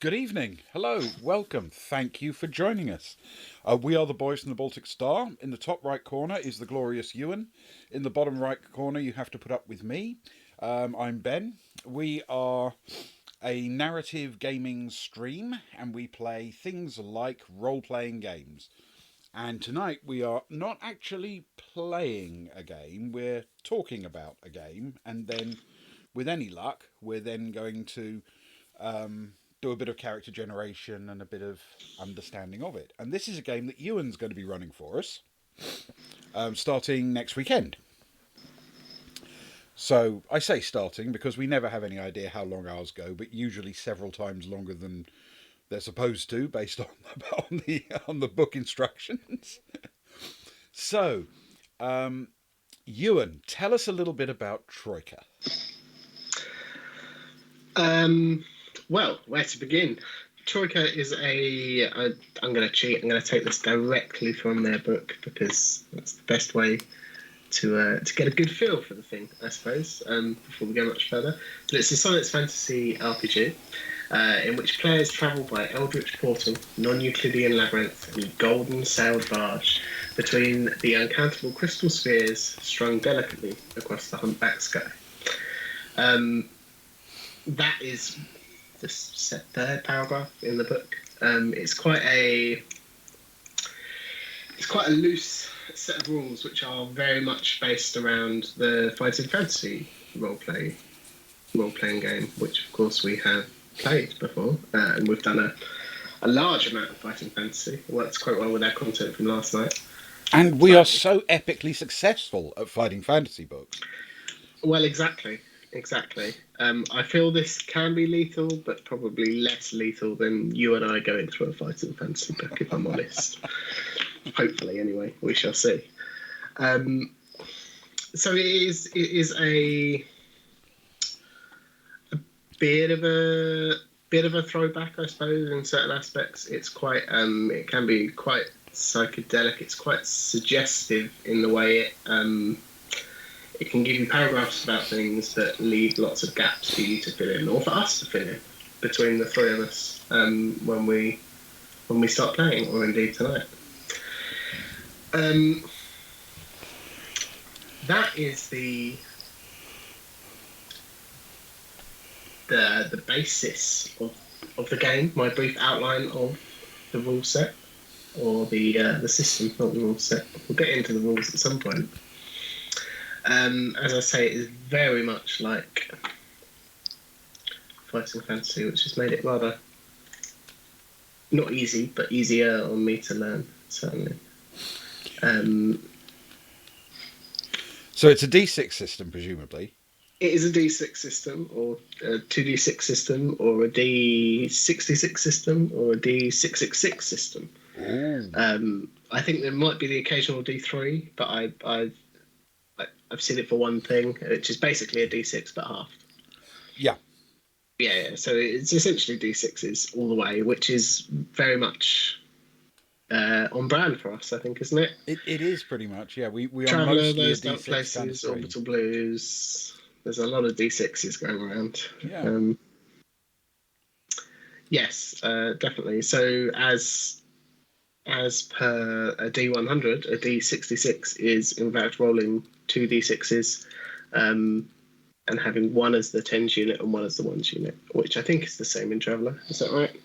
Good evening. Hello. Welcome. Thank you for joining us. We are the boys from the Baltic Star. In the top right corner is the glorious Ewan. In the bottom right corner, you have to put up with me. I'm Ben. We are a narrative gaming stream and we play things like role playing games. And tonight we are not actually playing a game, we're talking about a game, and then, with any luck, we're then going to do a bit of character generation and a bit of understanding of it. And this is a game that Ewan's going to be running for us, starting next weekend. So I say starting because we never have any idea how long ours go, but usually several times longer than they're supposed to, based on the book instructions. So, Ewan, tell us a little bit about Troika. Well, where to begin? Troika is I'm going to cheat. I'm going to take this directly from their book because that's the best way to get a good feel for the thing, I suppose, before we go much further. But it's a science fantasy RPG in which players travel by eldritch portal, non-Euclidean labyrinth, and golden sailed barge between the uncountable crystal spheres strung delicately across the humpback sky. That is the third paragraph in the book. It's quite a loose set of rules, which are very much based around the Fighting Fantasy role-playing game, which of course we have played before, and we've done a large amount of Fighting Fantasy. It works quite well with our content from last night. And we are so epically successful at Fighting Fantasy books. Well, exactly. I feel this can be lethal, but probably less lethal than you and I going through a Fighting Fantasy book, if I'm honest. Hopefully, anyway, we shall see. So it is a bit of a throwback, I suppose, in certain aspects. It's quite it can be quite psychedelic. It's quite suggestive in the way it can give you paragraphs about things that leave lots of gaps for you to fill in, or for us to fill in, between the three of us when we start playing, or indeed tonight. That is the basis of the game. My brief outline of the rule set, or the system, not the rule set. We'll get into the rules at some point. As I say, it is very much like Fighting Fantasy, which has made it rather not easy, but easier on me to learn, certainly. So it's a D6 system, presumably. It is a D6 system, or a 2D6 system, or a D66 system, or a D666 system. I think there might be the occasional D3, but I've seen it for one thing, which is basically a D6 but half. Yeah. Yeah. So it's essentially D6s all the way, which is very much on brand for us, I think, isn't it? It is pretty much, yeah. We are Traveller, mostly Those a Dark D6 Places, kind of stream. Orbital Blues. There's a lot of D6s going around. Yeah. Yes, definitely. So as per a D100, a D66 is in fact rolling two D6s and having one as the tens unit and one as the ones unit, which I think is the same in Traveller. Is that right?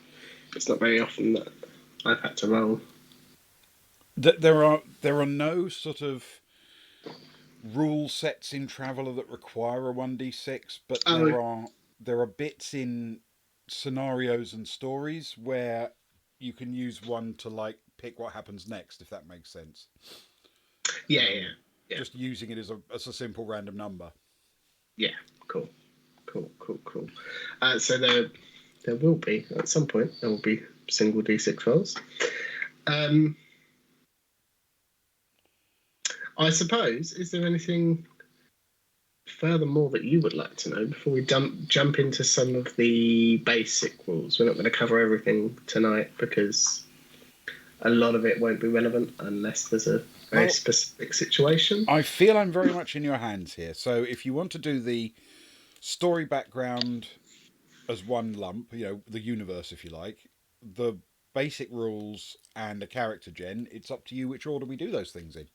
It's not very often that I've had to roll. There are no sort of rule sets in Traveller that require a 1d6, but there are bits in scenarios and stories where you can use one to like pick what happens next, if that makes sense. Yeah. Just using it as a simple random number. Yeah, cool. So there will be, at some point, there will be single D6 rolls. I suppose, is there anything furthermore that you would like to know before we jump into some of the basic rules? We're not going to cover everything tonight because a lot of it won't be relevant unless there's a very specific situation. I feel I'm very much in your hands here. So if you want to do the story background as one lump, the universe, if you like, the basic rules and a character gen, it's up to you which order we do those things in.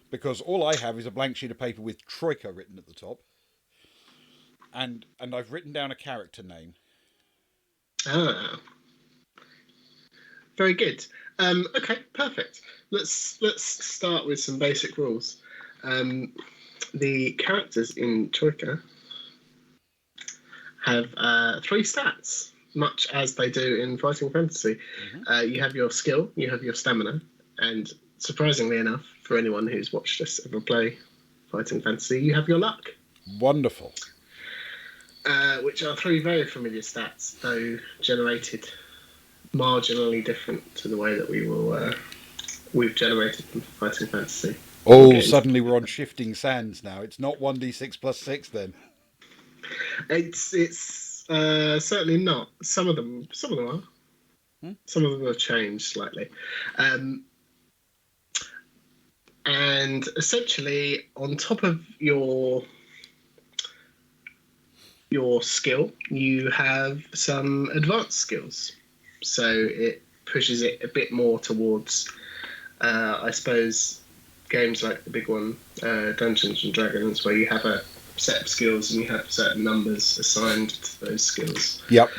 Because all I have is a blank sheet of paper with Troika written at the top, and I've written down a character name. Ah, very good. Okay, perfect. Let's start with some basic rules. The characters in Troika have 3 stats, much as they do in Fighting Fantasy. You have your skill, you have your stamina, and surprisingly enough, for anyone who's watched us ever play Fighting Fantasy, you have your luck. Wonderful. Which are 3 very familiar stats, though generated marginally different to the way that we've generated them for Fighting Fantasy. Suddenly we're on shifting sands now. It's not 1d6 plus 6 then. It's certainly not. Some of them are. Some of them have changed slightly. And essentially, on top of your skill, you have some advanced skills. So it pushes it a bit more towards, I suppose, games like the big one, Dungeons and Dragons, where you have a set of skills and you have certain numbers assigned to those skills. Yep.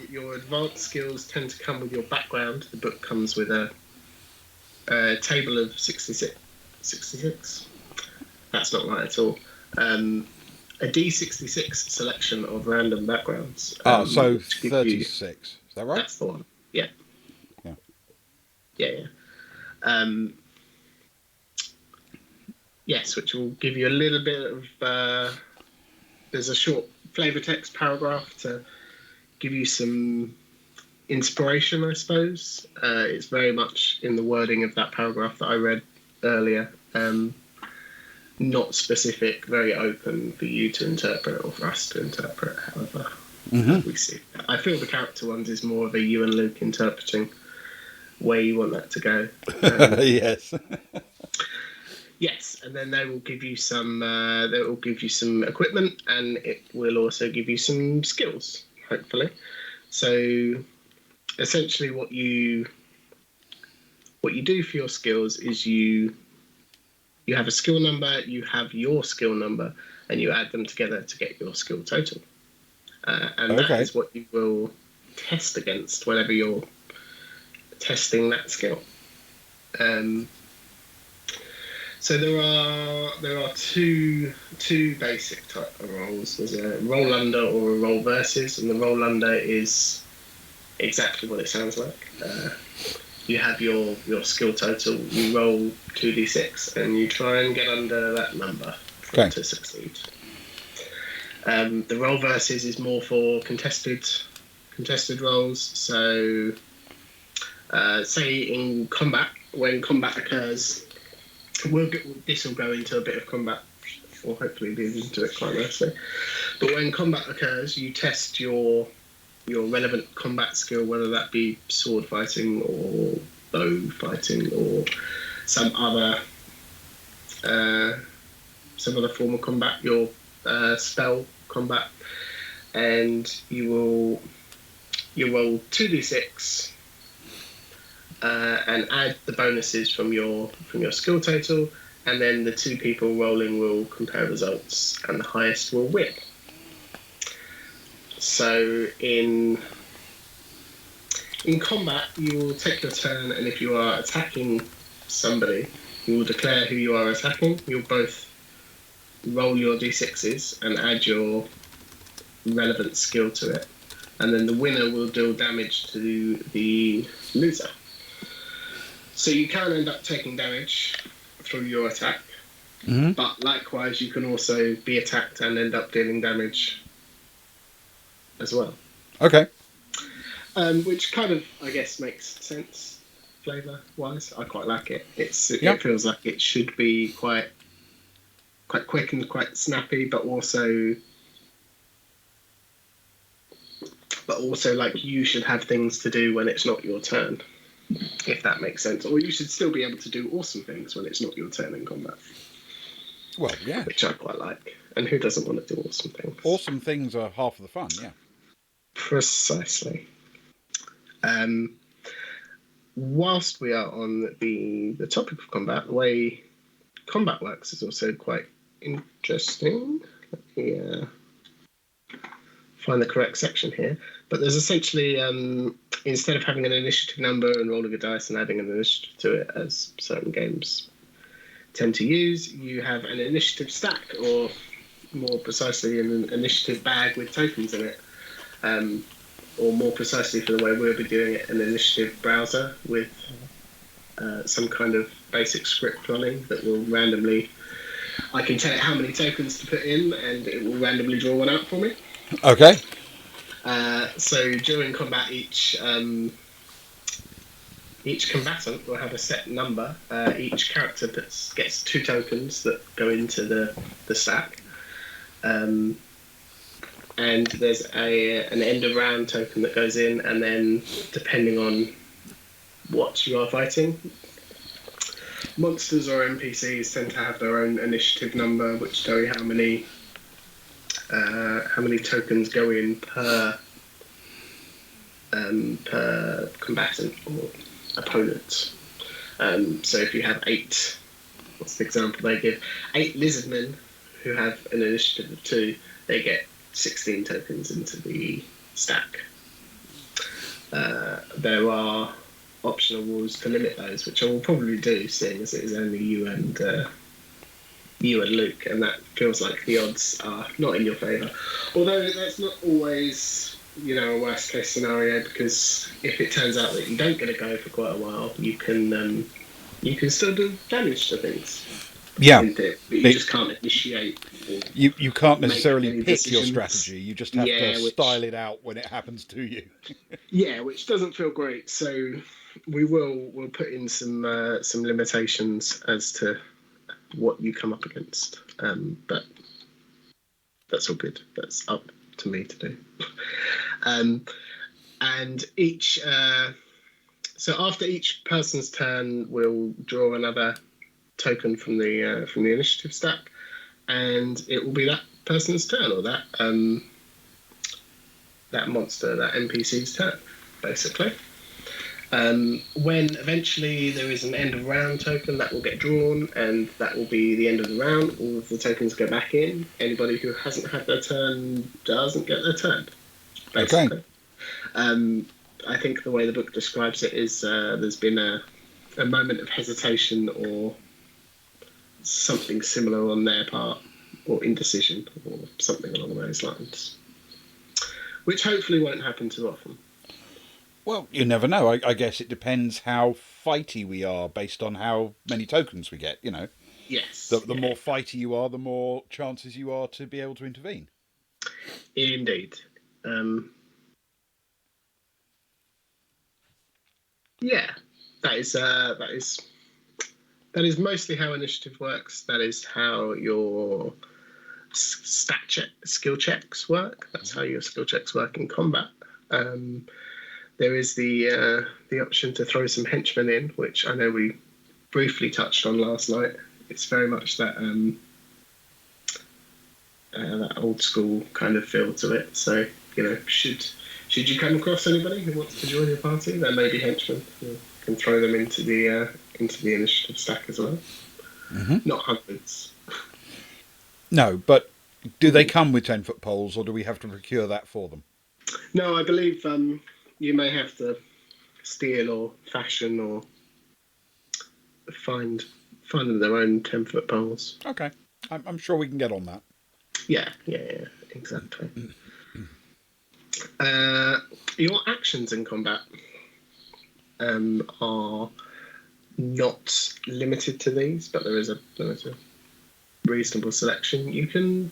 Your advanced skills tend to come with your background. The book comes with a table of 66. 66? That's not right at all. A D66 selection of random backgrounds. So 36. Is that right? That's the one. Yeah. Yeah. Yes, which will give you a little bit of... there's a short flavour text paragraph to give you some inspiration, I suppose. It's very much in the wording of that paragraph that I read earlier. Not specific, very open for you to interpret or for us to interpret, however we see. I feel the character ones is more of a you and Luke interpreting where you want that to go. Yes. Yes, and then they will give you some. They will give you some equipment, and it will also give you some skills, hopefully. So, essentially, what you do for your skills is you have a skill number, you have your skill number, and you add them together to get your skill total. And that is what you will test against whenever you're testing that skill. So there are two basic type of roles. There's a roll under or a roll versus, and the roll under is exactly what it sounds like. You have your skill total, you roll 2d6, and you try and get under that number to succeed. The roll versus is more for contested rolls. So, say in combat, when combat occurs, this will go into a bit of combat, or hopefully lead into it quite nicely. But when combat occurs, you test your relevant combat skill, whether that be sword fighting or bow fighting or some other form of combat, your spell combat, and you roll 2d6 and add the bonuses from your skill total, and then the 2 people rolling will compare results, and the highest will win. So in combat, you will take your turn, and if you are attacking somebody, you will declare who you are attacking. You'll both roll your d6s and add your relevant skill to it, and then the winner will deal damage to the loser. So you can end up taking damage through your attack, but likewise you can also be attacked and end up dealing damage as well. Okay. Which kind of, I guess, makes sense flavour-wise. I quite like it. It feels like it should be quite quick and quite snappy, but also like you should have things to do when it's not your turn, if that makes sense. Or you should still be able to do awesome things when it's not your turn in combat. Well, yeah. Which I quite like. And who doesn't want to do awesome things? Awesome things are half of the fun, yeah. Precisely. Whilst we are on the topic of combat, the way combat works is also quite interesting. Let me find the correct section here. But there's essentially, instead of having an initiative number and rolling a dice and adding an initiative to it, as certain games tend to use, you have an initiative stack, or more precisely, an initiative bag with tokens in it. Or more precisely, for the way we'll be doing it, an initiative browser with some kind of basic script running that will randomly. I can tell it how many tokens to put in, and it will randomly draw one out for me. Okay. So during combat, each combatant will have a set number. Each character gets 2 tokens that go into the stack. And there's an end of round token that goes in, and then depending on what you are fighting, monsters or NPCs tend to have their own initiative number, which tell you how many tokens go in per combatant or opponent. So if you have 8, what's the example they give? 8 lizardmen who have an initiative of 2, they get 16 tokens into the stack. There are optional rules to limit those, which I will probably do, seeing as it is only you and Luke, and that feels like the odds are not in your favour. Although that's not always, a worst case scenario, because if it turns out that you don't get a go for quite a while, you can still do damage to things. Yeah, but you just can't initiate. You can't necessarily pick decisions. your strategy. You just have to style it out when it happens to you. Yeah, which doesn't feel great. So we'll put in some limitations as to what you come up against. But that's all good. That's up to me to do. And each. So after each person's turn, we'll draw another token from the initiative stack, and it will be that person's turn, or that monster, that NPC's turn, basically. When eventually there is an end of round token that will get drawn, and that will be the end of the round. All of the tokens go back in. Anybody who hasn't had their turn doesn't get their turn, basically. Okay. I think the way the book describes it is there's been a moment of hesitation or something similar on their part, or indecision, or something along those lines, which hopefully won't happen too often. Well, you never know. I guess it depends how fighty we are based on how many tokens we get, Yes. The more fighty you are, the more chances you are to be able to intervene. Indeed. Yeah, that is mostly how initiative works. That is how your skill checks work. That's how your skill checks work in combat. There is the option to throw some henchmen in, which I know we briefly touched on last night. It's very much that that old school kind of feel to it. So should you come across anybody who wants to join your party, there may be henchmen. You can throw them into the initiative stack as well. Mm-hmm. Not hundreds. No, but do they come with 10-foot poles, or do we have to procure that for them? No, I believe you may have to steal or fashion or find them their own 10-foot poles. Okay, I'm sure we can get on that. Yeah, exactly. Your actions in combat are not limited to these, but there is a reasonable selection. You can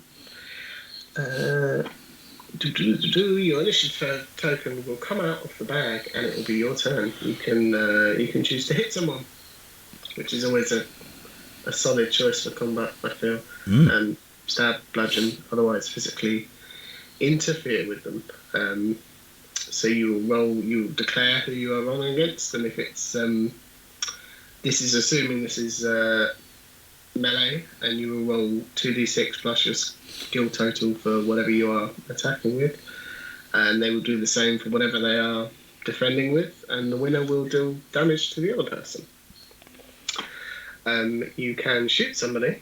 your initiative token will come out of the bag, and it will be your turn. You can choose to hit someone, which is always a solid choice for combat, I feel. Stab, bludgeon, otherwise physically interfere with them. So you declare who you are rolling against, and if it's this is assuming this is melee, and you will roll 2d6 plus your skill total for whatever you are attacking with, and they will do the same for whatever they are defending with, and the winner will deal damage to the other person. You can shoot somebody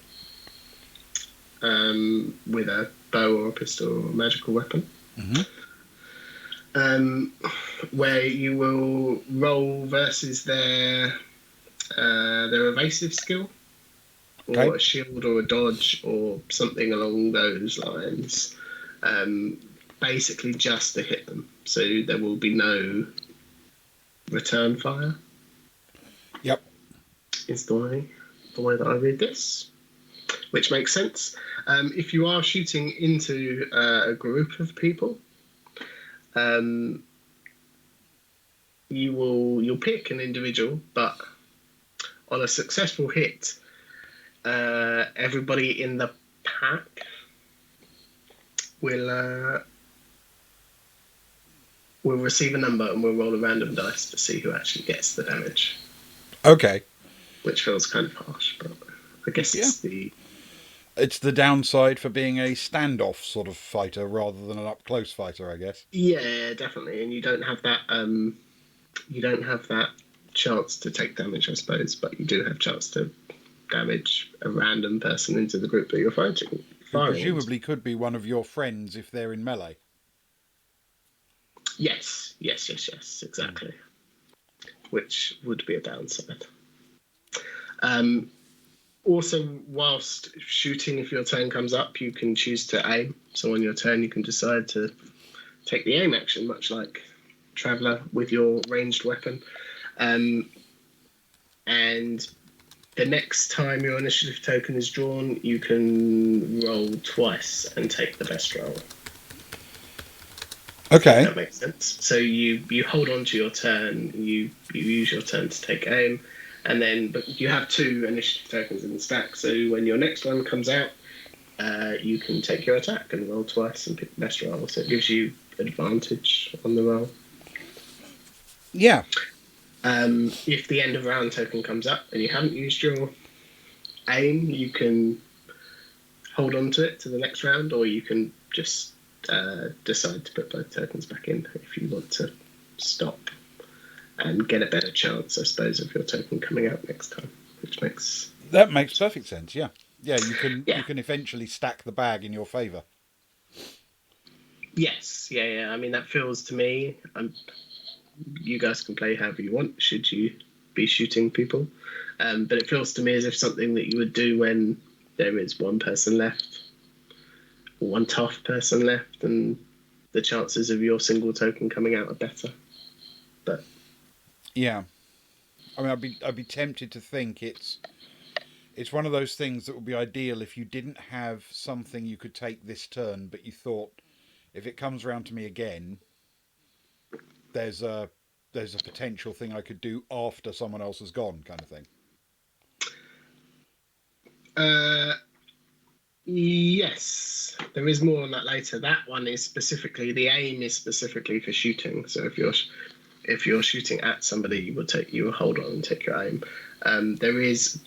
with a bow or a pistol or a magical weapon. Where you will roll versus their evasive skill, or a shield or a dodge or something along those lines. Basically just to hit them, so there will be no return fire. Yep. Is the way that I read this, which makes sense. If you are shooting into a group of people, you'll pick an individual, but on a successful hit, everybody in the pack will receive a number, and we'll roll a random dice to see who actually gets the damage. Okay. Which feels kind of harsh, but I guess it's the downside for being a standoff sort of fighter rather than an up close fighter, I guess. Yeah, definitely, and you don't have that chance to take damage, I suppose, but you do have chance to damage a random person into the group that you're fighting. Who presumably could be one of your friends if they're in melee. Yes, exactly. Which would be a downside. Also, whilst shooting, if your turn comes up, you can choose to aim. So on your turn, you can decide to take the aim action, much like Traveller with your ranged weapon. And the next time your initiative token is drawn, you can roll twice and take the best roll. Okay. If that makes sense. So you hold on to your turn, you use your turn to take aim, and then but you have 2 initiative tokens in the stack, so when your next one comes out, you can take your attack and roll twice and pick the best roll, so it gives you advantage on the roll. Yeah. If the end of round token comes up and you haven't used your aim, you can hold on to it to the next round, or you can just decide to put both tokens back in if you want to stop and get a better chance, I suppose, of your token coming out next time. That makes perfect sense. Yeah, you can eventually stack the bag in your favour. Yes, yeah. I mean, that feels to me. You guys can play however you want. Should you be shooting people? But it feels to me as if something that you would do when there is one person left, or one tough person left, and the chances of your single token coming out are better. But yeah, I mean, I'd be tempted to think it's one of those things that would be ideal if you didn't have something you could take this turn, but you thought, if it comes round to me again, there's a potential thing I could do after someone else has gone, kind of thing. Yes, there is more on that later. That one is specifically, the aim is specifically for shooting. So if you're shooting at somebody, you will hold on and take your aim. There is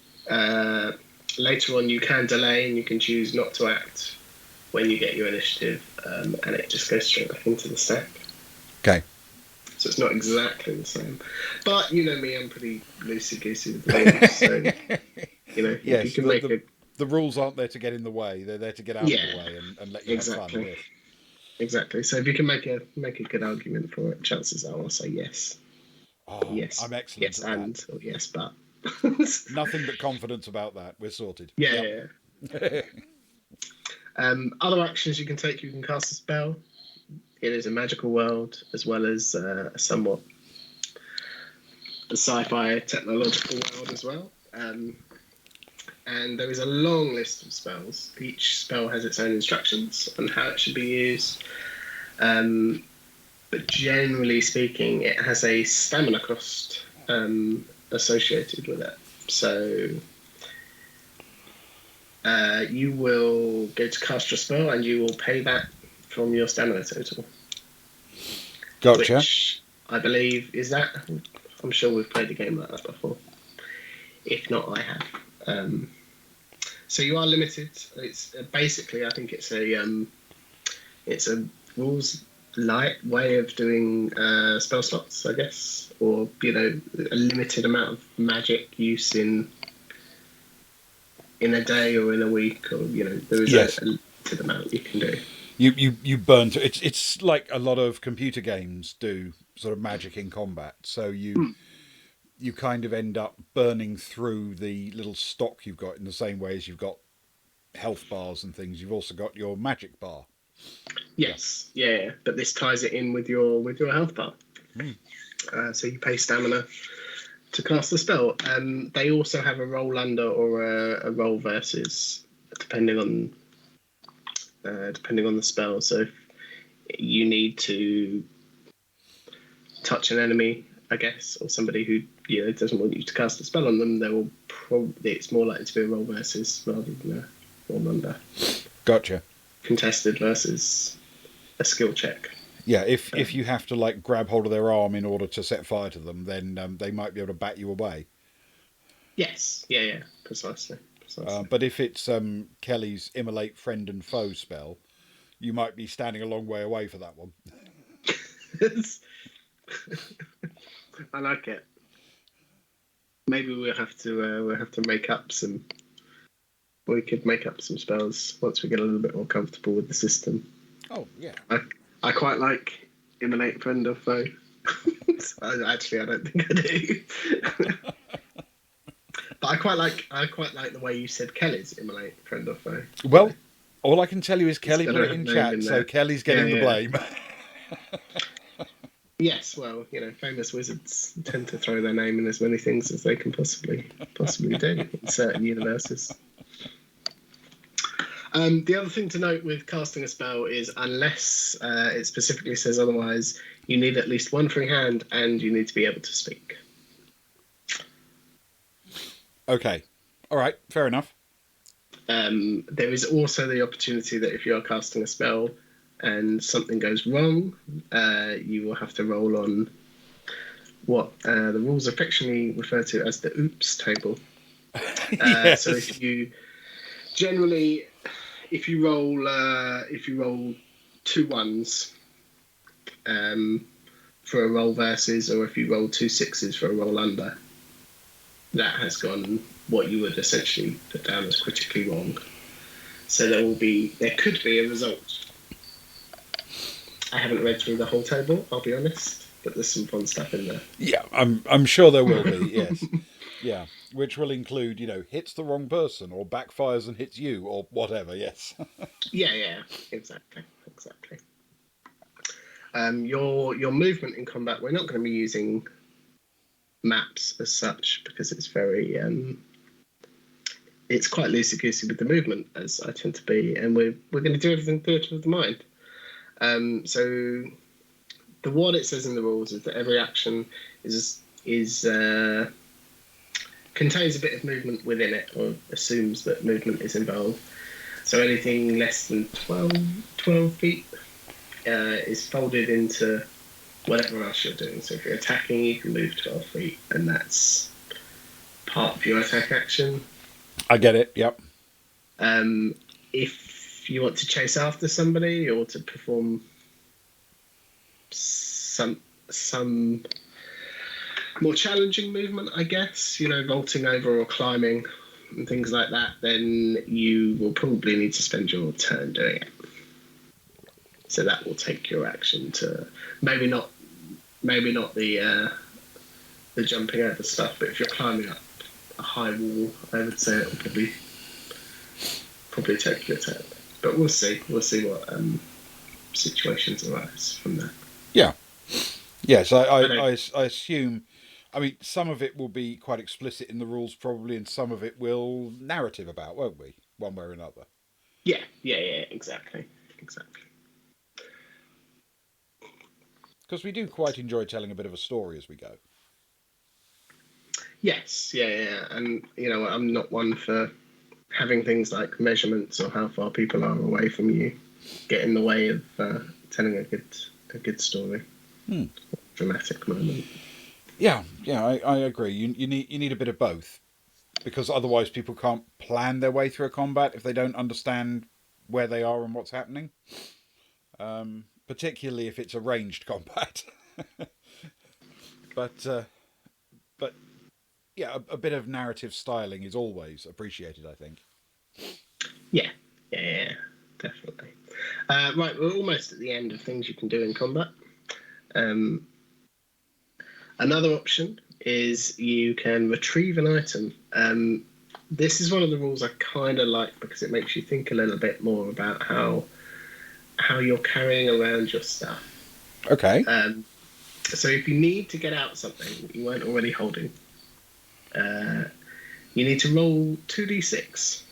later on, you can delay and you can choose not to act when you get your initiative, and it just goes straight back into the stack. Okay. So it's not exactly the same, but you know me, I'm pretty loosey-goosey with the rules. So yes, you can the rules aren't there to get in the way; they're there to get out of the way and let you have fun. Yes. Exactly. So if you can make a good argument for it, chances are I'll say yes. Yes. I'm excellent. Yes, and or yes, but nothing but confidence about that. We're sorted. Yeah. Other actions you can take: you can cast a spell. It is a magical world as well as a somewhat sci-fi technological world as well. And there is a long list of spells. Each spell has its own instructions on how it should be used. But generally speaking, it has a stamina cost associated with it. So you will go to cast your spell and you will pay that from your stamina total. Gotcha. Which I believe is that. I'm sure we've played a game like that before. If not, I have. So you are limited. It's basically, I think it's a rules light way of doing spell slots, I guess, or a limited amount of magic use in a day or in a week, or there is Yes. a limited amount you can do. You burn through. It's like a lot of computer games do, sort of magic in combat. So you kind of end up burning through the little stock you've got in the same way as you've got health bars and things. You've also got your magic bar. Yes, yeah. But this ties it in with your health bar. So you pay stamina to cast the spell. They also have a roll under or a roll versus, depending on the spell. So if you need to touch an enemy, I guess, or somebody who doesn't want you to cast a spell on them, it's more likely to be a roll versus rather than a roll under. Gotcha. Contested versus a skill check. Yeah, if you have to like grab hold of their arm in order to set fire to them, then they might be able to bat you away. Yes, yeah, precisely. But if it's Kelly's immolate friend and foe spell, you might be standing a long way away for that one. I like it. Maybe we'll have to make up some. We could make up some spells once we get a little bit more comfortable with the system. Oh yeah. I quite like immolate friend or foe. Actually, I don't think I do. But I quite like the way you said Kelly's immolate friend or foe. Well, all I can tell you is Kelly put it in chat, so Kelly's getting the blame. Yes, well, famous wizards tend to throw their name in as many things as they can possibly do in certain universes. The other thing to note with casting a spell is, unless it specifically says otherwise, you need at least one free hand and you need to be able to speak. Okay. All right. Fair enough. There is also the opportunity that if you are casting a spell and something goes wrong, you will have to roll on what the rules affectionately refer to as the oops table. Yes. So if you roll 2 1s for a roll versus, or if you roll 2 6s for a roll under, that has gone what you would essentially put down as critically wrong. So there could be a result. I haven't read through the whole table, I'll be honest, but there's some fun stuff in there. Yeah, I'm sure there will be. Yes. Yeah, which will include, hits the wrong person or backfires and hits you or whatever. Yes. Yeah, exactly. Your movement in combat, we're not going to be using maps as such because it's very it's quite loosey-goosey with the movement, as I tend to be, and we're going to do everything theatre of the mind. So what it says in the rules is that every action is contains a bit of movement within it, or assumes that movement is involved. So anything less than 12 feet is folded into whatever else you're doing. So if you're attacking, you can move 12 feet, and that's part of your attack action. I get it, yep. If you want to chase after somebody or to perform some more challenging movement, I guess, vaulting over or climbing and things like that, then you will probably need to spend your turn doing it. So that will take your action to maybe not the jumping over stuff, but if you're climbing up a high wall, I would say it'll probably take your turn. But we'll see what situations arise from that. Yeah. Yes, I assume. I mean, some of it will be quite explicit in the rules, probably, and some of it will narrative about, won't we? One way or another. Yeah, exactly. Because we do quite enjoy telling a bit of a story as we go. Yes, yeah, and I'm not one for having things like measurements or how far people are away from you get in the way of telling a good story, dramatic moment. Yeah, I agree. You need a bit of both. because otherwise people can't plan their way through a combat if they don't understand where they are and what's happening. Particularly if it's a ranged combat. but but yeah, a bit of narrative styling is always appreciated, I think. Yeah, definitely. Right, we're almost at the end of things you can do in combat. Another option is you can retrieve an item. This is one of the rules I kind of like because it makes you think a little bit more about how you're carrying around your stuff. Okay. So if you need to get out something you weren't already holding, you need to roll 2d6.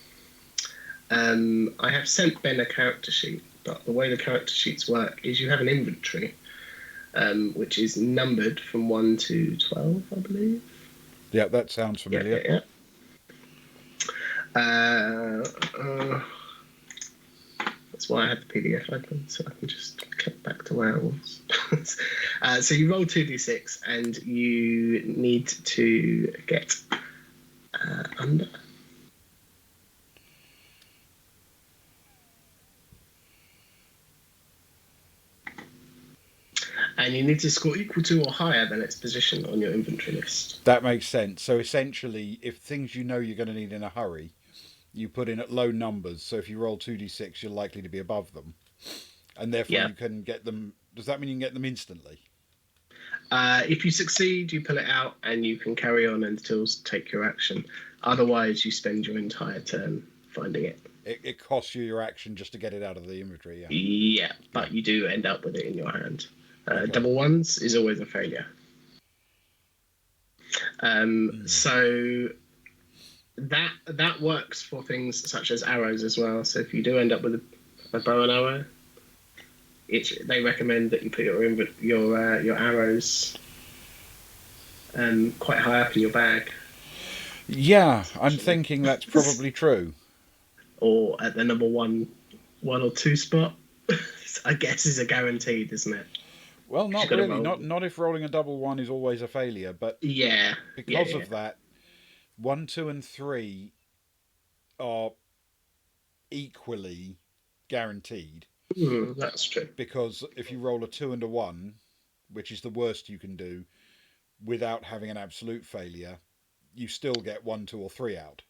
I have sent Ben a character sheet, but the way the character sheets work is you have an inventory, which is numbered from 1 to 12, I believe. Yeah, that sounds familiar. Yeah. That's why I had the PDF open, so I can just click back to where I was. So you roll 2d6, and you need to get under. And you need to score equal to or higher than its position on your inventory list. That makes sense. So essentially, if things you know you're going to need in a hurry, you put in at low numbers. So if you roll 2d6, you're likely to be above them. And therefore you can get them. Does that mean you can get them instantly? If you succeed, you pull it out and you can carry on until take your action. Otherwise, you spend your entire turn finding it. It costs you your action just to get it out of the inventory, Yeah, but you do end up with it in your hand. Double ones is always a failure. So that works for things such as arrows as well. So if you do end up with a bow and arrow, they recommend that you put your arrows quite high up in your bag. Yeah, I'm thinking that's probably true. Or at the number one or two spot, I guess is a guaranteed, isn't it? Well, not really. Not if rolling a double one is always a failure, but because of that, 1, 2, and 3 are equally guaranteed. That's true. Because if you roll a 2 and a 1, which is the worst you can do, without having an absolute failure, you still get 1, 2, or 3 out.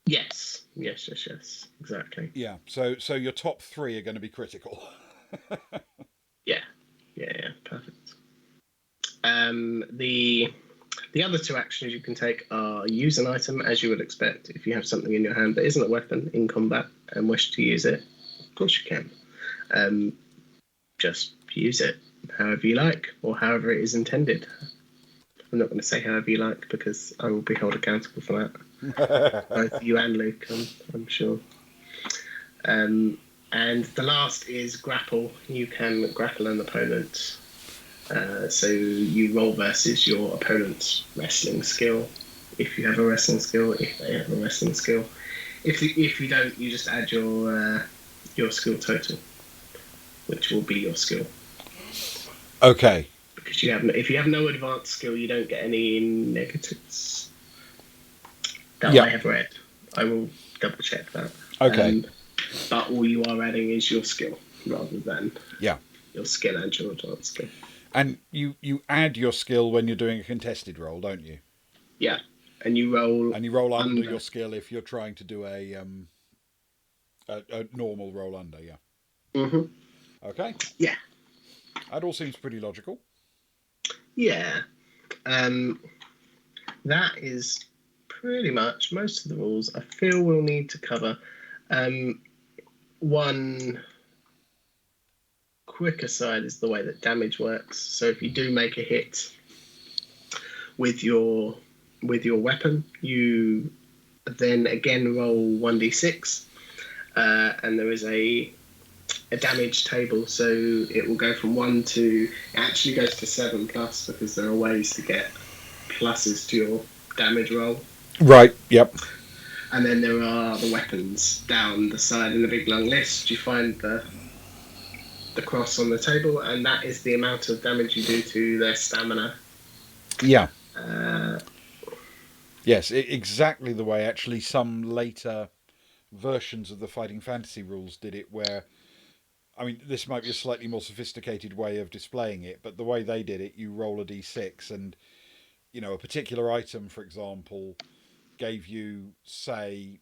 Yes, exactly. Yeah, so your top 3 are going to be critical. Yeah, perfect. The other 2 actions you can take are use an item as you would expect. If you have something in your hand that isn't a weapon in combat and wish to use it, of course you can. Just use it however you like or however it is intended. I'm not going to say however you like because I will be held accountable for that. Both you and Luke, I'm sure. And the last is grapple. You can grapple an opponent. So you roll versus your opponent's wrestling skill. If you have a wrestling skill, if they have a wrestling skill. If you don't, you just add your skill total, which will be your skill. Okay. Because if you have no advanced skill, you don't get any negatives. That I have read. I will double check that. Okay. But all you are adding is your skill rather than your skill and your advanced skill. And you add your skill when you're doing a contested roll, don't you? Yeah, and you roll. And you roll under your skill if you're trying to do a normal roll under. Yeah. Mhm. Okay. Yeah. That all seems pretty logical. Yeah. That is pretty much most of the rules I feel we'll need to cover. One quick aside is the way that damage works. So if you do make a hit with your weapon, you then again roll 1d6, and there is a damage table. So it will go from 1 to it actually goes to 7 plus because there are ways to get pluses to your damage roll. Right. Yep. And then there are the weapons down the side in the big long list. You find the cross on the table, and that is the amount of damage you do to their stamina. Yeah. Yes, exactly the way actually some later versions of the Fighting Fantasy rules did it, where, I mean, this might be a slightly more sophisticated way of displaying it, but the way they did it, you roll a d6 and, a particular item, for example, gave you, say,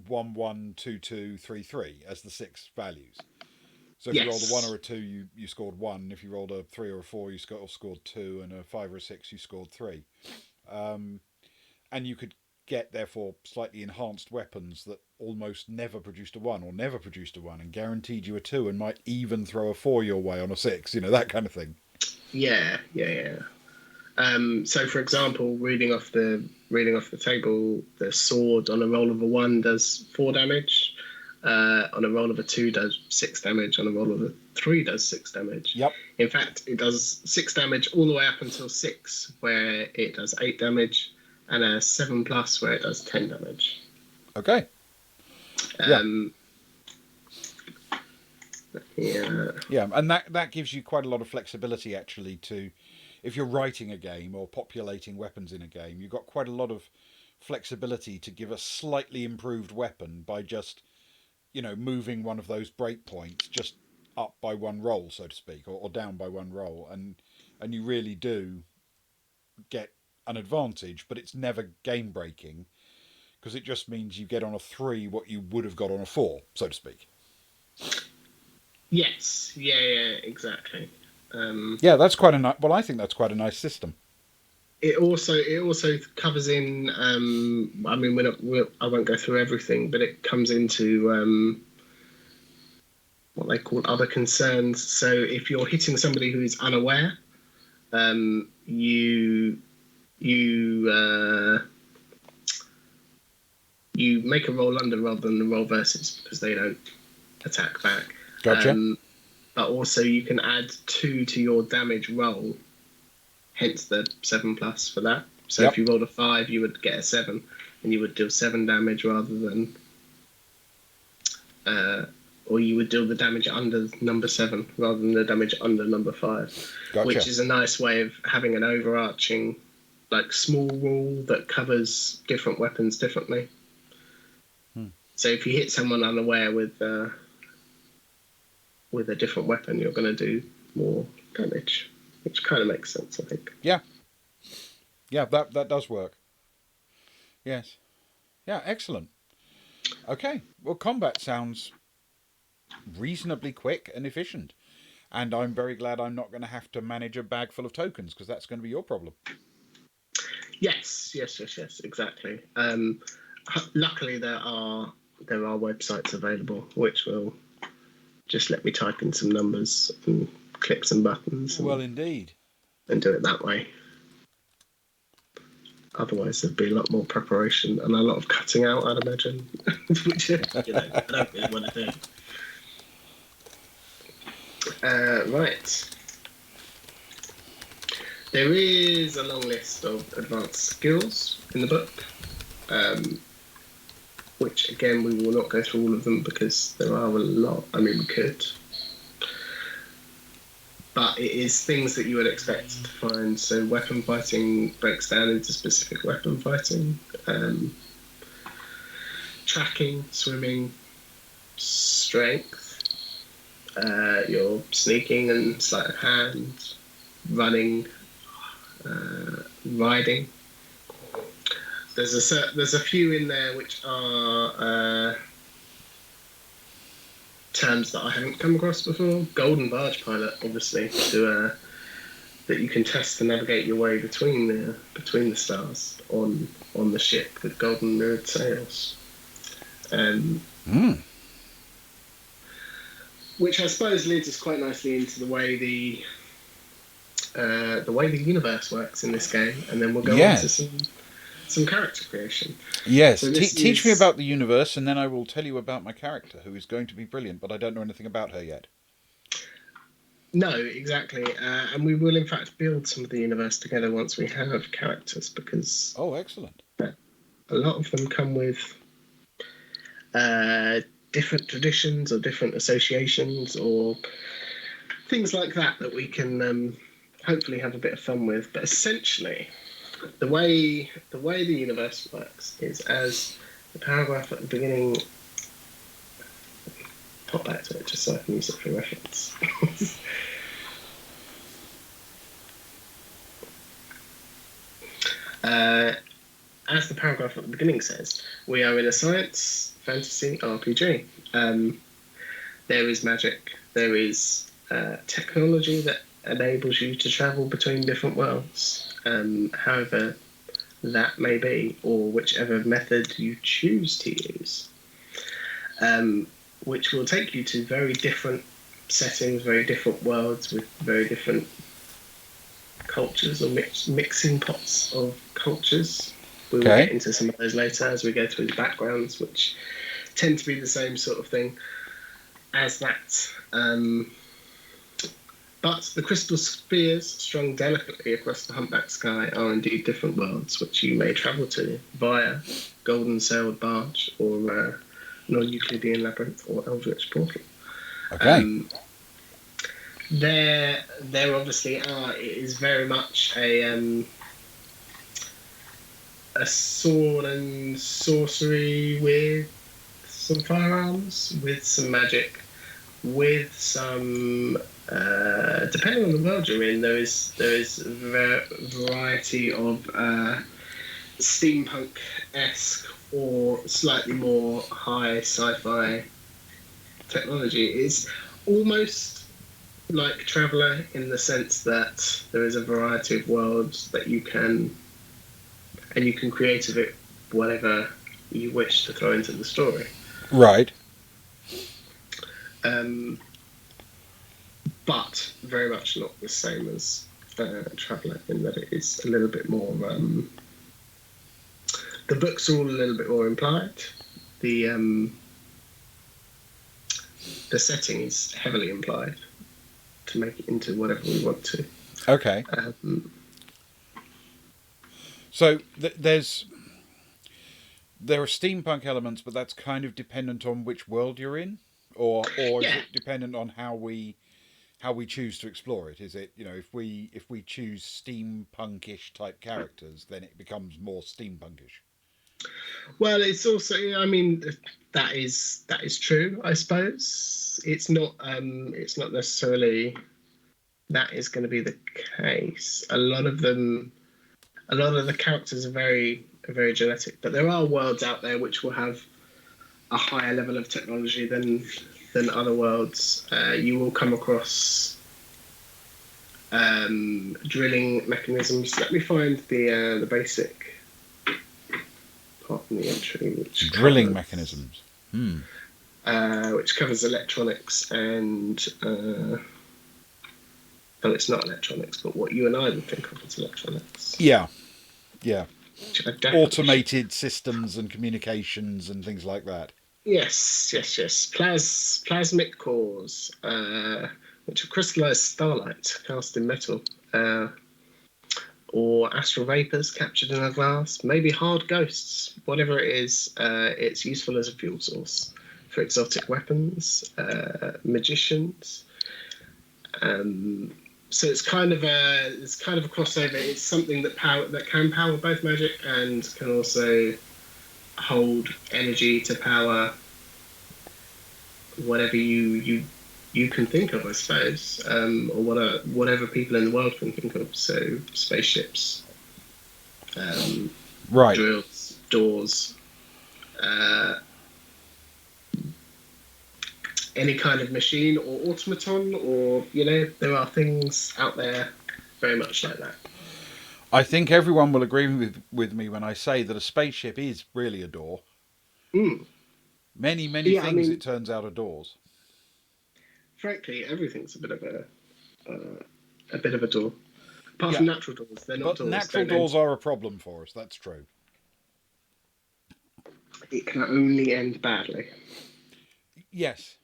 112233 as the six values. So if you rolled a one or Yes. a two, you scored one. If you rolled a three or a four, you scored two, and a five or a six, you scored three. Um, and you could get therefore slightly enhanced weapons that almost never produced a one or never produced a one and guaranteed you a two and might even throw a four your way on a six, that kind of thing. Yeah. So, for example, reading off the table, the sword on a roll of a one does 4 damage. On a roll of a two does 6 damage. On a roll of a three does 6 damage. Yep. In fact, it does 6 damage all the way up until 6, where it does 8 damage, and a 7+ where it does 10 damage. Okay. Um, Yeah, and that gives you quite a lot of flexibility actually to, if you're writing a game or populating weapons in a game, you've got quite a lot of flexibility to give a slightly improved weapon by just, moving one of those breakpoints just up by one roll, so to speak, or down by one roll, and you really do get an advantage, but it's never game breaking because it just means you get on a 3 what you would have got on a 4, so to speak. yes, yeah, exactly. Yeah, that's quite a nice. Well, I think that's quite a nice system. It also covers in. I mean, I won't go through everything, but it comes into what they call other concerns. So if you're hitting somebody who is unaware, you make a roll under rather than the roll versus, because they don't attack back. Gotcha. But also you can add 2 to your damage roll, hence the 7+ for that. So Yep. if you rolled a 5, you would get a 7, and you would deal 7 damage rather than, or you would deal the damage under number 7 rather than the damage under number 5. Gotcha. Which is a nice way of having an overarching, like, small rule that covers different weapons differently. So if you hit someone unaware with a different weapon, you're going to do more damage, which kind of makes sense, I think. Yeah, that does work. Yes. Yeah, excellent. Okay, well, combat sounds reasonably quick and efficient, and I'm very glad I'm not going to have to manage a bag full of tokens, because that's going to be your problem. Yes, exactly. Luckily, there are websites available which will just let me type in some numbers and click some buttons. Well, indeed. And do it that way. Otherwise, there'd be a lot more preparation and a lot of cutting out, I'd imagine, which I don't really want to do. Right. There is a long list of advanced skills in the book, which, again, we will not go through all of them because there are a lot. I mean, we could. But it is things that you would expect to find. So weapon fighting breaks down into specific weapon fighting. Tracking, swimming, strength, your sneaking and sleight of hand, running, riding. There's a few in there which are terms that I haven't come across before. Golden barge pilot, obviously, that you can test to navigate your way between the stars on the ship with golden mirrored sails. Which I suppose leads us quite nicely into the way the universe works in this game, and then we'll go on to some character creation. Yes, so teach me about the universe, and then I will tell you about my character, who is going to be brilliant, but I don't know anything about her yet. No, exactly. And we will, in fact, build some of the universe together once we have characters, because... Oh, excellent. A lot of them come with different traditions or different associations or things like that we can hopefully have a bit of fun with. But essentially, the way the universe works is, as the paragraph at the beginning. Pop back to it just so I can use it for reference. As the paragraph at the beginning says, we are in a science fantasy RPG. There is magic. There is technology that enables you to travel between different worlds, however that may be, or whichever method you choose to use, which will take you to very different settings, very different worlds with very different cultures, or mixing pots of cultures. We will get into some of those later as we go through the backgrounds, which tend to be the same sort of thing as that. But the crystal spheres strung delicately across the humpback sky are indeed different worlds, which you may travel to via golden-sailed barge, or non-Euclidean labyrinth, or eldritch portal. Okay. There obviously are. It is very much a sword and sorcery with some firearms, with some magic, with some. Depending on the world you're in, there is a variety of steampunk-esque or slightly more high sci-fi technology. It is almost like Traveller in the sense that there is a variety of worlds that you can create of it whatever you wish to throw into the story. Right. But very much not the same as Traveller, in that it is a little bit more. The books are all a little bit more implied. The setting is heavily implied to make it into whatever we want to. Okay. So there are steampunk elements, but that's kind of dependent on which world you're in, or is it dependent on how we choose to explore it? Is it, if we choose steampunkish type characters, then it becomes more steampunkish? Well, it's also, I mean, that is true, I suppose. It's not necessarily that is going to be the case. A lot of the characters are very genetic, but there are worlds out there which will have a higher level of technology than other worlds. You will come across drilling mechanisms. Let me find the basic part in the entry, which drilling mechanisms. Which covers electronics and. Well, it's not electronics, but what you and I would think of as electronics. Yeah. Automated systems and communications and things like that. Yes. Plasmic cores, which are crystallized starlight cast in metal, or astral vapors captured in a glass, maybe hard ghosts. Whatever it is, it's useful as a fuel source for exotic weapons, magicians. So it's kind of a crossover. It's something that can power both magic and can also hold energy to power whatever you can think of, I suppose, or whatever people in the world can think of. So spaceships, right, drills, doors, any kind of machine or automaton, or there are things out there very much like that. I think everyone will agree with me when I say that a spaceship is really a door. Many things, it turns out, are doors. Frankly, everything's a bit of a door. Apart from natural doors, they're not doors. Natural doors are a problem for us. That's true. It can only end badly. Yes.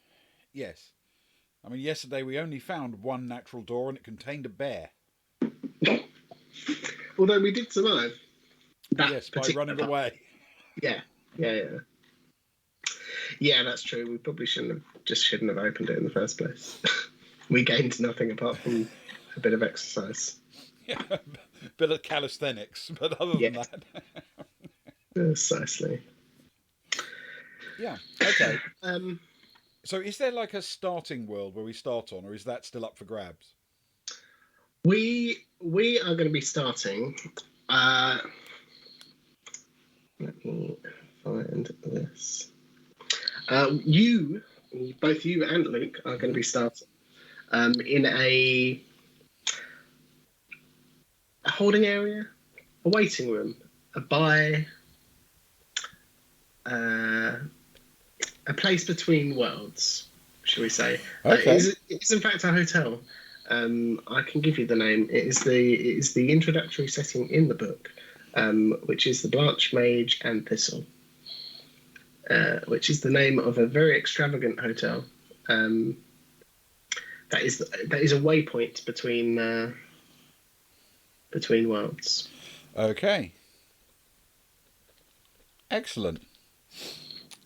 I mean, yesterday we only found one natural door and it contained a bear. Although we did survive. By running away. Yeah, that's true. We probably shouldn't have opened it in the first place. We gained nothing apart from a bit of exercise. Yeah, bit of calisthenics, but other than Yeah, that, precisely. yeah. Okay. Um, So, is there like a starting world where we start on, or is that still up for grabs? we are going to be starting. Uh, Let me find this. You, both you and Luke, are going to Hmm. be starting in a holding area, a waiting room, by uh, a place between worlds, shall we say? Okay. It is in fact a hotel. I can give you the name. It is the introductory setting in the book, which is the Blanche Mage and Thistle, which is the name of a very extravagant hotel. Um, that is a waypoint between worlds. Okay. Excellent.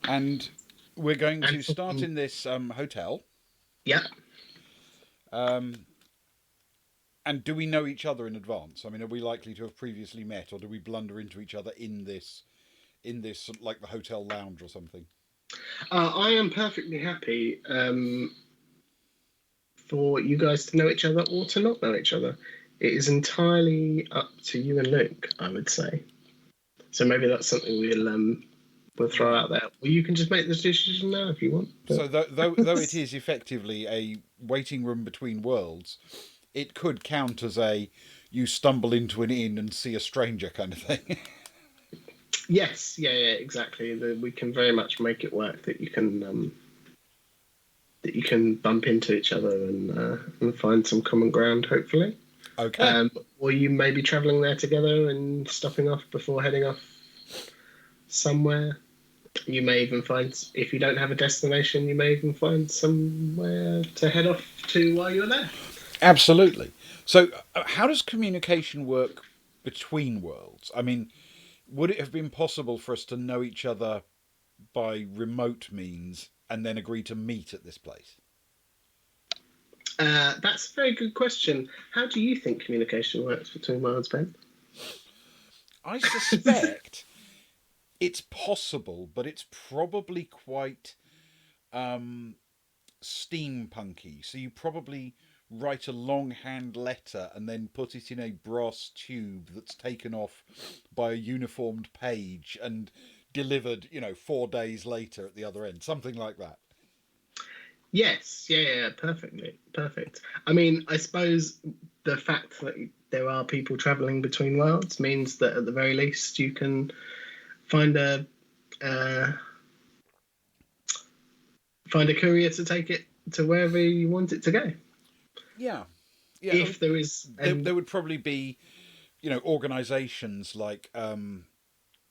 And we're going And to start in this hotel. yeah, Um, and do we know each other in advance? I mean, are we likely to have previously met, or do we blunder into each other in this like the hotel lounge or something? I am perfectly happy for you guys to know each other or to not know each other. It is entirely up to you and Luke, I would say. So maybe that's something we'll throw Right. out there. Or you can just make the decision now if you want. But So though it is effectively a waiting room between worlds, it could count as a you stumble into an inn and see a stranger kind of thing. yes, yeah, exactly. We can very much make it work that you can bump into each other and find some common ground, hopefully. Okay. Um, or you may be travelling there together and stopping off before heading off somewhere. You may even find, if you don't have a destination, you may even find somewhere to head off to while you're there. Absolutely. So, how does communication work between worlds? I mean, would it have been possible for us to know each other by remote means and then agree to meet at this place? That's a very good question. How do you think communication works between worlds, Ben? I suspect it's possible, but it's probably quite um, steampunky. So you probably write a longhand letter and then put it in a brass tube that's taken off by a uniformed page and delivered, 4 days later at the other end, something like that. Yes, yeah, perfectly, perfect. I mean, I suppose the fact that there are people travelling between worlds means that at the very least you can find a uh, find a courier to take it to wherever you want it to go. Yeah, yeah. If there is, There and would probably be, organisations like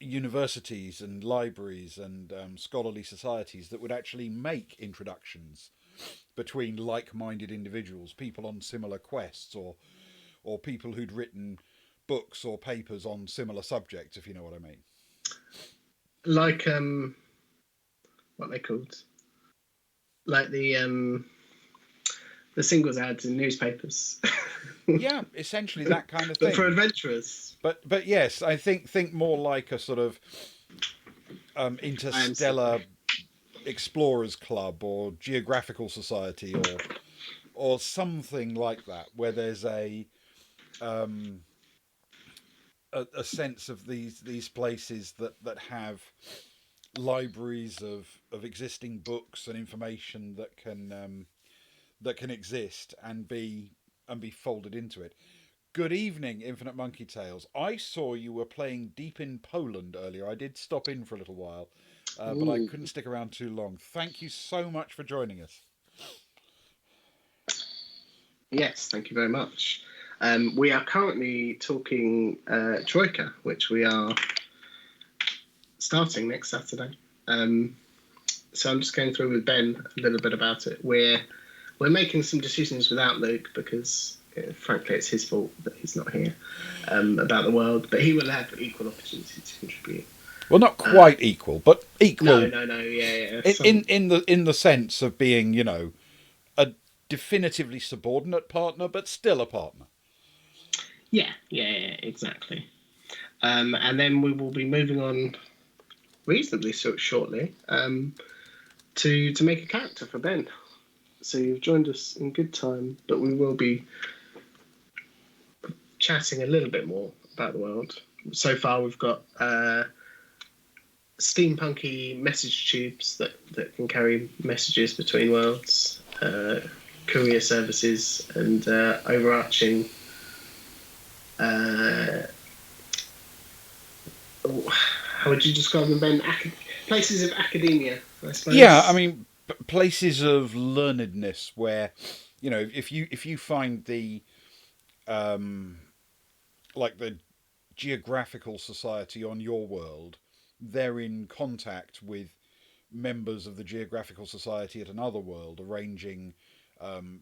universities and libraries and scholarly societies that would actually make introductions between like-minded individuals, people on similar quests, or people who'd written books or papers on similar subjects, if you know what I mean. like what they called, like the singles ads in newspapers, Yeah, essentially that kind of but for thing. adventurers. But yes, I think more like a sort of I am sorry. interstellar explorers club or geographical society or something like that, where there's um, a sense of these places that have libraries of existing books and information that can exist and be folded into it. Good evening, Infinite Monkey Tales. I saw you were playing Deep in Poland earlier. I did stop in for a little while, but I Ooh. couldn't stick around too long. Thank you so much for joining us. Yes, thank you very much. We are currently talking Troika, which we are starting next Saturday. Um, so I'm just going through with Ben a little bit about it. We're making some decisions without Luke because, frankly, it's his fault that he's not here about the world. But he will have equal opportunity to contribute. Well, not Uh, quite equal, but equal no, yeah. in the sense of being, a definitively subordinate partner, but still a partner. Yeah, exactly. And then we will be moving on reasonably shortly to make a character for Ben. So you've joined us in good time, but we will be chatting a little bit more about the world. So far, we've got steampunky message tubes that can carry messages between worlds, courier services, and overarching. How would you describe them, Ben? Places of academia, I Yeah, I suppose. mean, places of learnedness where, if you find the like the geographical society on your world, they're in contact with members of the geographical society at another world, arranging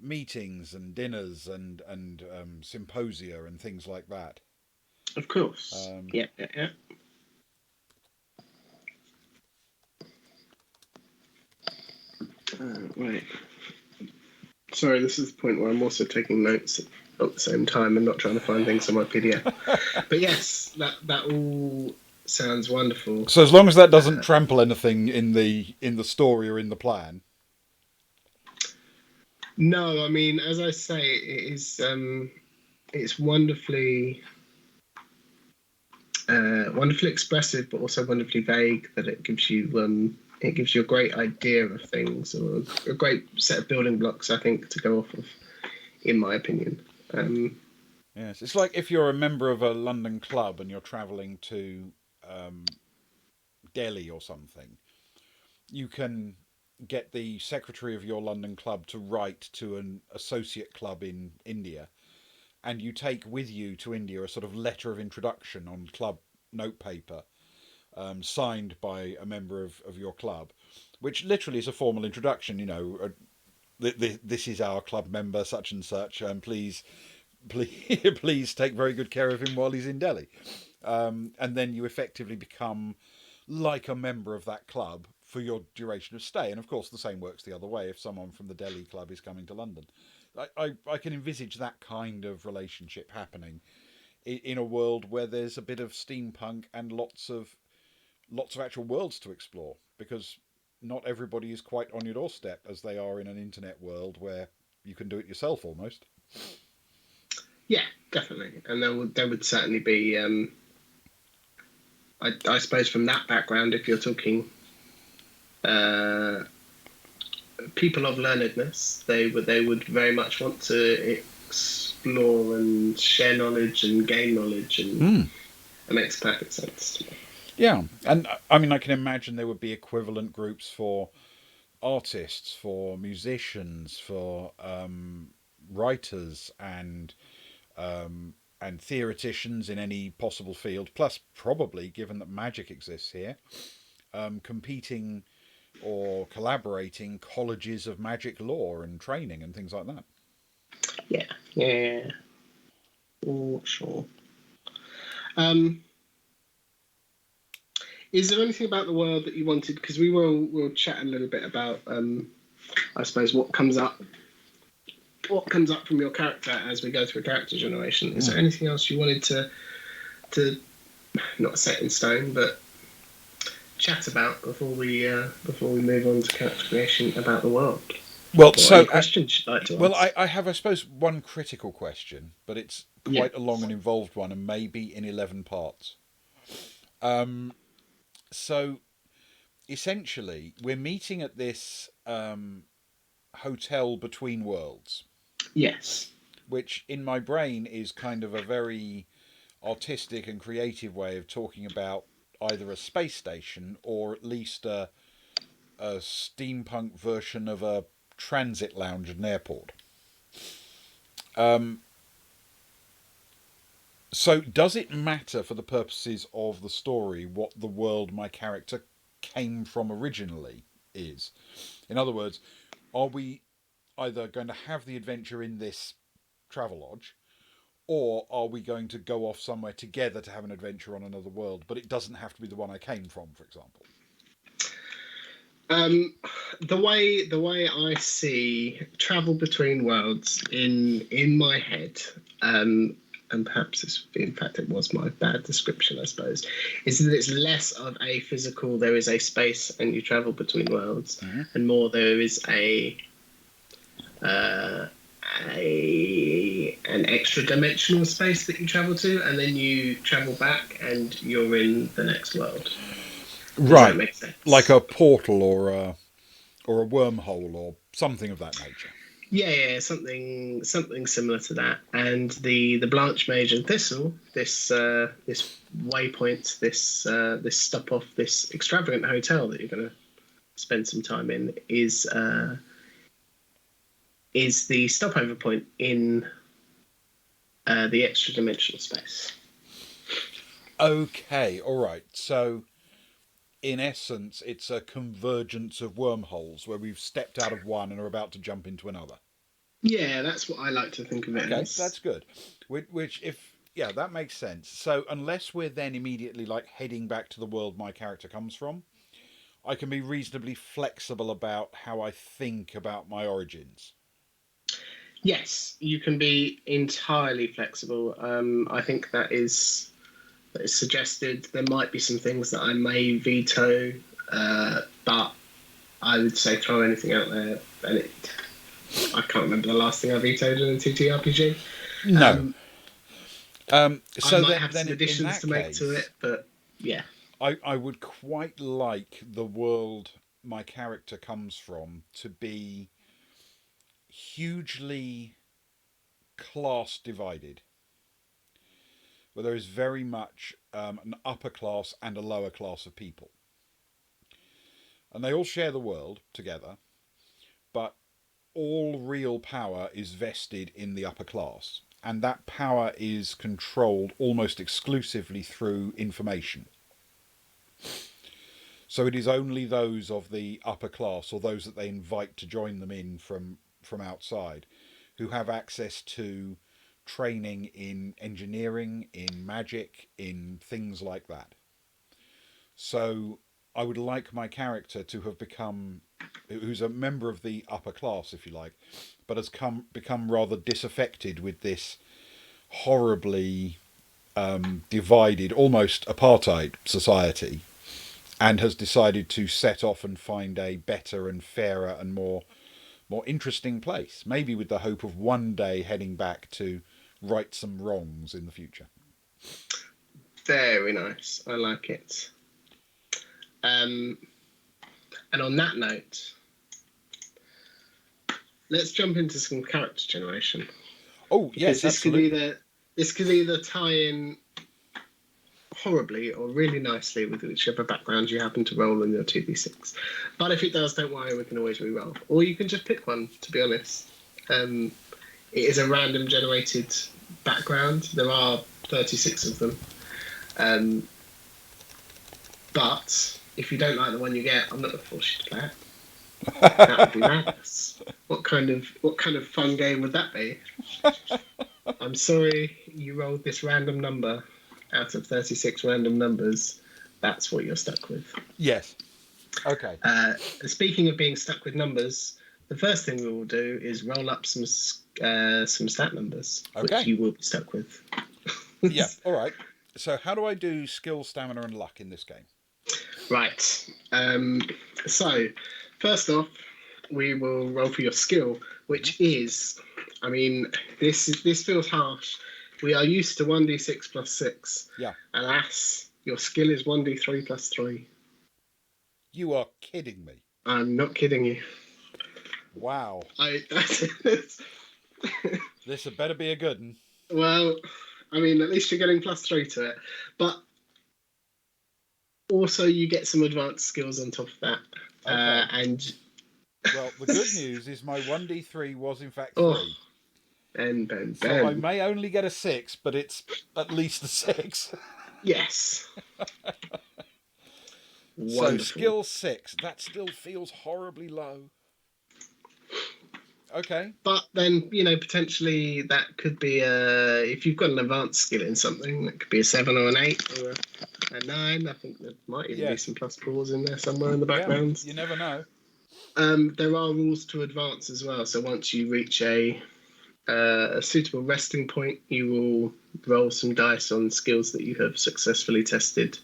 meetings and dinners and symposia and things like that. Of course. Um, Yeah. Right. Sorry, this is the point where I'm also taking notes at the same time and not trying to find things on my PDF. But yes, that all sounds wonderful. so as long as that doesn't trample anything in the story or in the plan. No, I mean, as I say, it is it's wonderfully expressive, but also wonderfully vague. That it gives you a great idea of things, or a great set of building blocks, I think, to go off of, in my opinion. Um, Yes, it's like if you're a member of a London club and you're travelling to Delhi or something, you can get the secretary of your London club to write to an associate club in India, and you take with you to India a sort of letter of introduction on club notepaper, signed by a member of your club, which literally is a formal introduction. This is our club member, such and such, and please take very good care of him while he's in Delhi. And then you effectively become like a member of that club for your duration of stay. And of course, the same works the other way if someone from the Delhi club is coming to London. I can envisage that kind of relationship happening in a world where there's a bit of steampunk and lots of actual worlds to explore, because not everybody is quite on your doorstep as they are in an internet world where you can do it yourself almost. yeah, definitely, and there would certainly be. I suppose from that background, if you're talking uh, people of learnedness, they would very much want to explore and share knowledge and gain knowledge, and Mm. it makes perfect sense to me. Yeah, and I mean, I can imagine there would be equivalent groups for artists, for musicians, for writers, and theoreticians in any possible field. Plus, probably, given that magic exists here, competing or collaborating colleges of magic law and training and things like that. Yeah, for sure. Um, is there anything about the world that you wanted? Because we'll chat a little bit about, I suppose, what comes up from your character as we go through character generation. Is there Mm. anything else you wanted to not set in stone, but chat about before we move on to character creation about the world? Well, Or any questions you'd like to well, ask? I have, I suppose, one critical question, but it's Yeah. quite a long and involved one, and maybe in 11 parts. Um, so essentially, we're meeting at this hotel between worlds, Yes. which in my brain is kind of a very artistic and creative way of talking about either a space station or at least a steampunk version of a transit lounge at an airport. Um, so, does it matter for the purposes of the story what the world my character came from originally is? In other words, are we either going to have the adventure in this travel lodge, or are we going to go off somewhere together to have an adventure on another world? But it doesn't have to be the one I came from, for example. Um, the way I see travel between worlds in my head, um, and perhaps this, in fact, it was my bad description, I suppose, is that it's less of a physical, there is a space and you travel between worlds, and more there is an extra dimensional space that you travel to, and then you travel back and you're in the next world. Does that make sense? Like a portal or a wormhole or something of that nature. Yeah, something similar to that. And the Blanche Mage and Thistle, this waypoint, this stop off, this extravagant hotel that you're going to spend some time in is the stopover point in the extra dimensional space. Okay, all right. So, in essence, it's a convergence of wormholes where we've stepped out of one and are about to jump into another. Yeah, that's what I like to think of it Okay, as. that's good. Yeah, that makes sense. So, unless we're then immediately like heading back to the world my character comes from, I can be reasonably flexible about how I think about my origins. Yes, you can be entirely flexible. I think that is suggested. There might be some things that I may veto, but I would say throw anything out there. And I can't remember the last thing I vetoed in a TTRPG. No. So I might have some additions to make to it, but yeah. I would quite like the world my character comes from to be hugely class divided, where there is very much an upper class and a lower class of people. And they all share the world together, but all real power is vested in the upper class. And that power is controlled almost exclusively through information. So it is only those of the upper class, or those that they invite to join them in from outside, who have access to training in engineering, in magic, in things like that. So I would like my character to have become, who's a member of the upper class, if you like, but has become rather disaffected with this horribly divided, almost apartheid society, and has decided to set off and find a better and fairer and more interesting place, maybe with the hope of one day heading back to right some wrongs in the future. Very nice. I like it. And on that note, let's jump into some character generation. Oh, yes, absolutely. This could either tie in horribly or really nicely with whichever background you happen to roll in your 2d6. But if it does, don't worry, we can always re-roll. Or you can just pick one, to be honest. It is a random generated background. There are 36 of them. But if you don't like the one you get, I'm not going to force you to play it. That would be madness. What kind of fun game would that be? I'm sorry you rolled this random number out of 36 random numbers. That's what you're stuck with. Yes. Okay. Speaking of being stuck with numbers, the first thing we will do is roll up some stat numbers, which you will be stuck with. Yeah. All right. So how do I do skill, stamina, and luck in this game? Right. So first off, we will roll for your skill, which is, I mean, this feels harsh. We are used to 1d6 plus 6. Yeah. Alas, your skill is 1d3 plus 3. You are kidding me. I'm not kidding you. Wow. This had better be a good one. Well, I mean, at least you're getting plus 3 to it. But also you get some advanced skills on top of that. Okay. Well, the good news is my 1d3 was in fact 3. Ben. So I may only get a 6, but it's at least a 6. Yes. So skill 6, that still feels horribly low. Okay. But then, potentially that could be if you've got an advanced skill in something, that could be a 7 or an 8 or a 9. I think there might even be some plus 4s in there somewhere in the background. Yeah, you never know. There are rules to advance as well. So once you reach a a suitable resting point, you will roll some dice on skills that you have successfully tested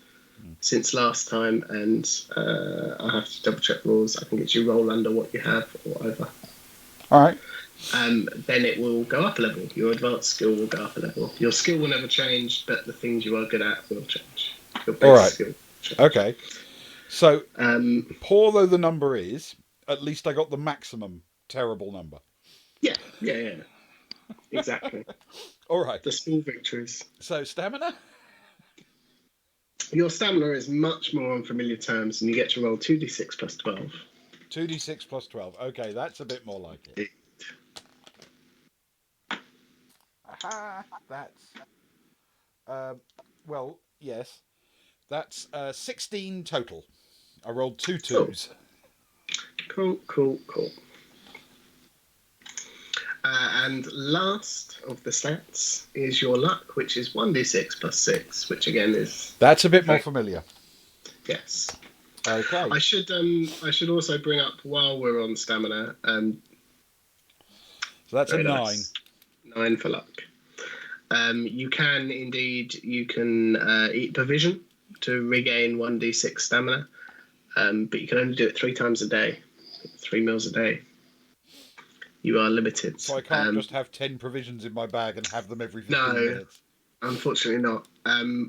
since last time, and I have to double check rules. I think it's you roll under what you have or over. All right. Then it will go up a level. Your advanced skill will go up a level. Your skill will never change, but the things you are good at will change. Your base All right. skill will change. Okay. So, poor though the number is, at least I got the maximum terrible number. Yeah. Exactly. All right. The small victories. So, stamina? Your stamina is much more on familiar terms, and you get to roll 2d6 plus 12. 2d6 plus 12. Okay, that's a bit more like it. Aha! That's... well, yes. That's 16 total. I rolled 2 2s. Cool. And last of the stats is your luck, which is 1d6 plus 6, which again is... That's a bit more familiar. Yes. Okay. I should also bring up, while we're on stamina... so that's a 9. Nice. 9 for luck. You can eat provision to regain 1d6 stamina, but you can only do it 3 times a day, 3 meals a day. You are limited. So I can't just have 10 provisions in my bag and have them every 15 minutes? No, unfortunately not.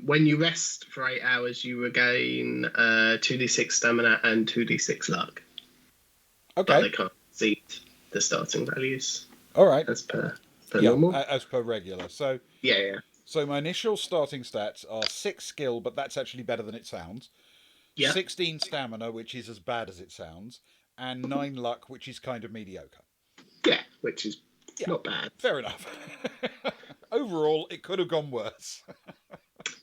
When you rest for 8 hours, you regain 2d6 stamina and 2d6 luck. Okay. But they can't exceed the starting values. All right. As per normal. As per regular. So Yeah. So my initial starting stats are 6 skill, but that's actually better than it sounds. Yeah. 16 stamina, which is as bad as it sounds, and 9 luck, which is kind of mediocre. Yeah, which is not bad. Fair enough. Overall, it could have gone worse.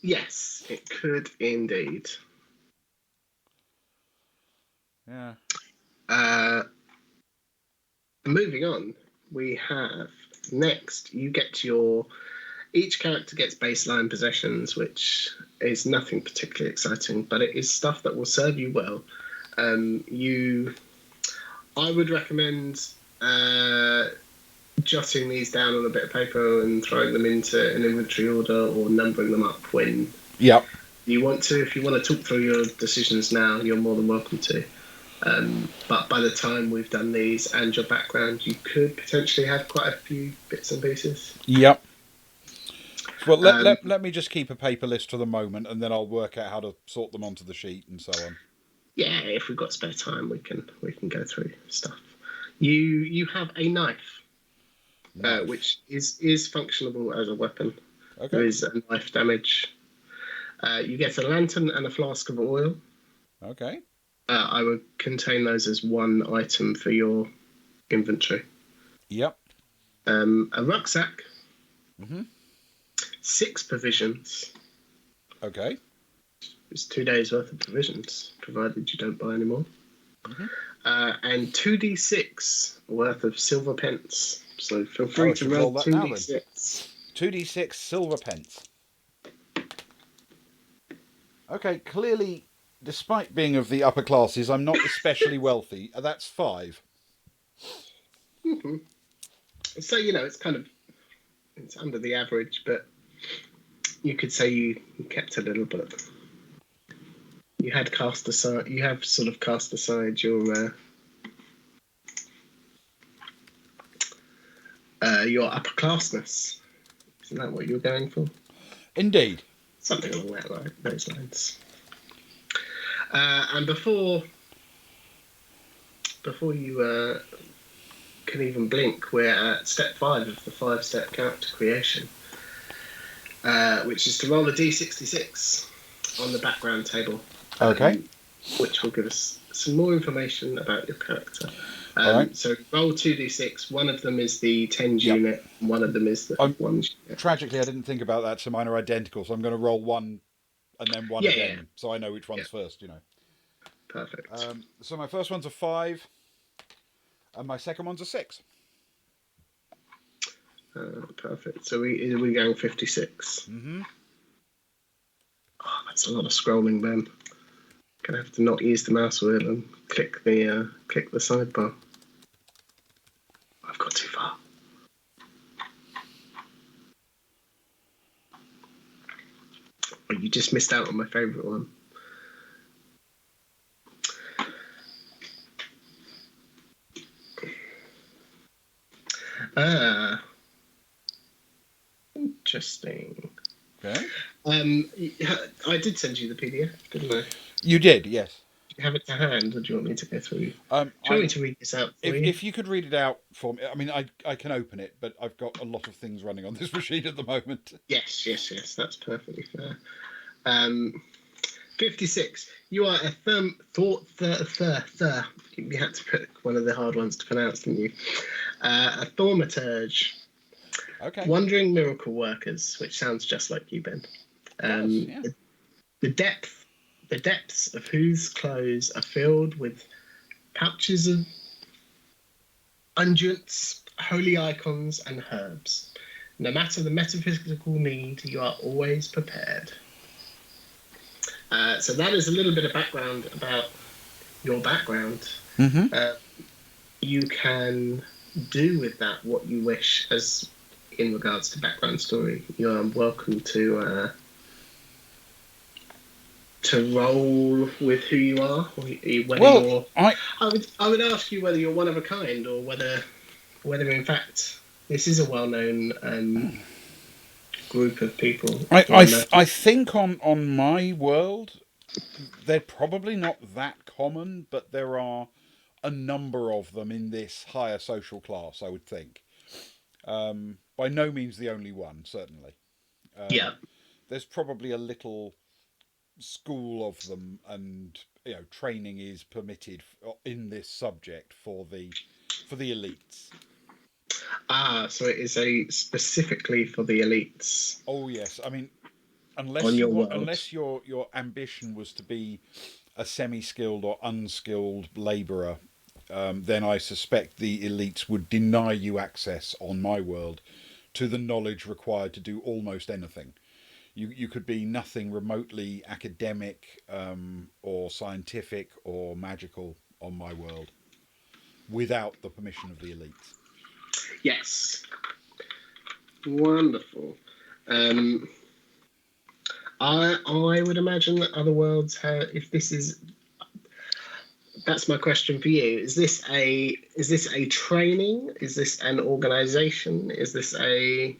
Yes, it could indeed. Yeah. Moving on, we have next, you get each character gets baseline possessions, which is nothing particularly exciting, but it is stuff that will serve you well. I would recommend jotting these down on a bit of paper and throwing them into an inventory order or numbering them up when you want to. If you want to talk through your decisions now, you're more than welcome to. But by the time we've done these and your background, you could potentially have quite a few bits and pieces. Yep. Well, let me just keep a paper list for the moment, and then I'll work out how to sort them onto the sheet and so on. Yeah, if we've got spare time, we can go through stuff. You have a knife. Which is functionable as a weapon. Okay. There is a knife damage. You get a lantern and a flask of oil. Okay. I would contain those as one item for your inventory. Yep. A rucksack. 6 provisions. Okay. It's 2 days worth of provisions, provided you don't buy any more. And 2d6 worth of silver pence. So feel free to roll 2d6. 2d6 silver pence. Okay, clearly, despite being of the upper classes, I'm not especially wealthy. That's 5. So, it's under the average, but you could say you kept a little bit. You have sort of cast aside your upper classness. Isn't that what you're going for? Indeed. Something along those lines. And before you can even blink, we're at step 5 of the 5-step character creation, which is to roll a d66 on the background table. Okay. Which will give us some more information about your character. All right. So roll 2d6. One of them is the 10s unit, and one of them is the 1s unit. Tragically, I didn't think about that, so mine are identical. So I'm going to roll 1 and then 1 again, so I know which one's first. Perfect. So my first one's a 5, and my second one's a 6. Perfect. So we're going 56. Oh, that's a lot of scrolling, Ben. Gonna have to not use the mouse wheel and click the sidebar. I've got too far. Well, you just missed out on my favourite one. Ah, interesting. Okay. I did send you the PDF, didn't I? You did, yes. Do you have it to hand, or do you want me to go through? Do you want me to read this out for you? If you could read it out for me, I mean, I can open it, but I've got a lot of things running on this machine at the moment. Yes, that's perfectly fair. 56. You are a you had to put one of the hard ones to pronounce, didn't you? A thaumaturge. Okay. Wandering miracle workers, which sounds just like you, Ben. Yeah. The depths of whose clothes are filled with pouches of unguents, holy icons, and herbs. No matter the metaphysical need, you are always prepared. So that is a little bit of background about your background. Mm-hmm. You can do with that what you wish as in regards to background story. You are welcome to roll with who you are. I would ask you whether you're one of a kind or whether in fact this is a well-known group of people. I think on my world, they're probably not that common, but there are a number of them in this higher social class, I would think. By no means the only one, certainly. Yeah. There's probably a little school of them, and training is permitted in this subject for the elites. So it is specifically for the elites. Oh yes, I mean, unless your ambition was to be a semi-skilled or unskilled labourer, then I suspect the elites would deny you access on my world to the knowledge required to do almost anything. You could be nothing remotely academic or scientific or magical on my world without the permission of the elites. Yes. Wonderful. I would imagine that other worlds have, if this is, that's my question for you. Is this a training? Is this an organization? Is this a,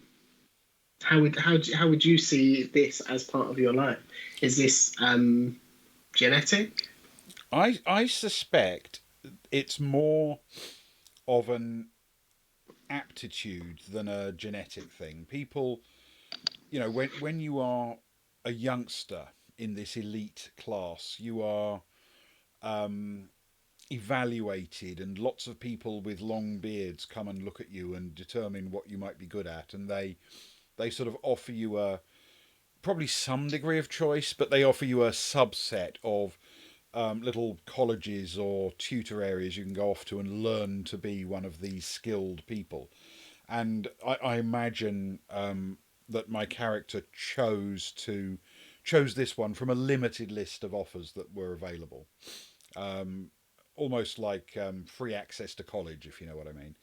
how would you see this as part of your life? Is this genetic? I suspect it's more of an aptitude than a genetic thing. People, when you are a youngster in this elite class, you are evaluated, and lots of people with long beards come and look at you and determine what you might be good at, and they sort of offer you probably some degree of choice, but they offer you a subset of little colleges or tutor areas you can go off to and learn to be one of these skilled people. And I imagine that my character chose this one from a limited list of offers that were available. Almost like free access to college, if you know what I mean.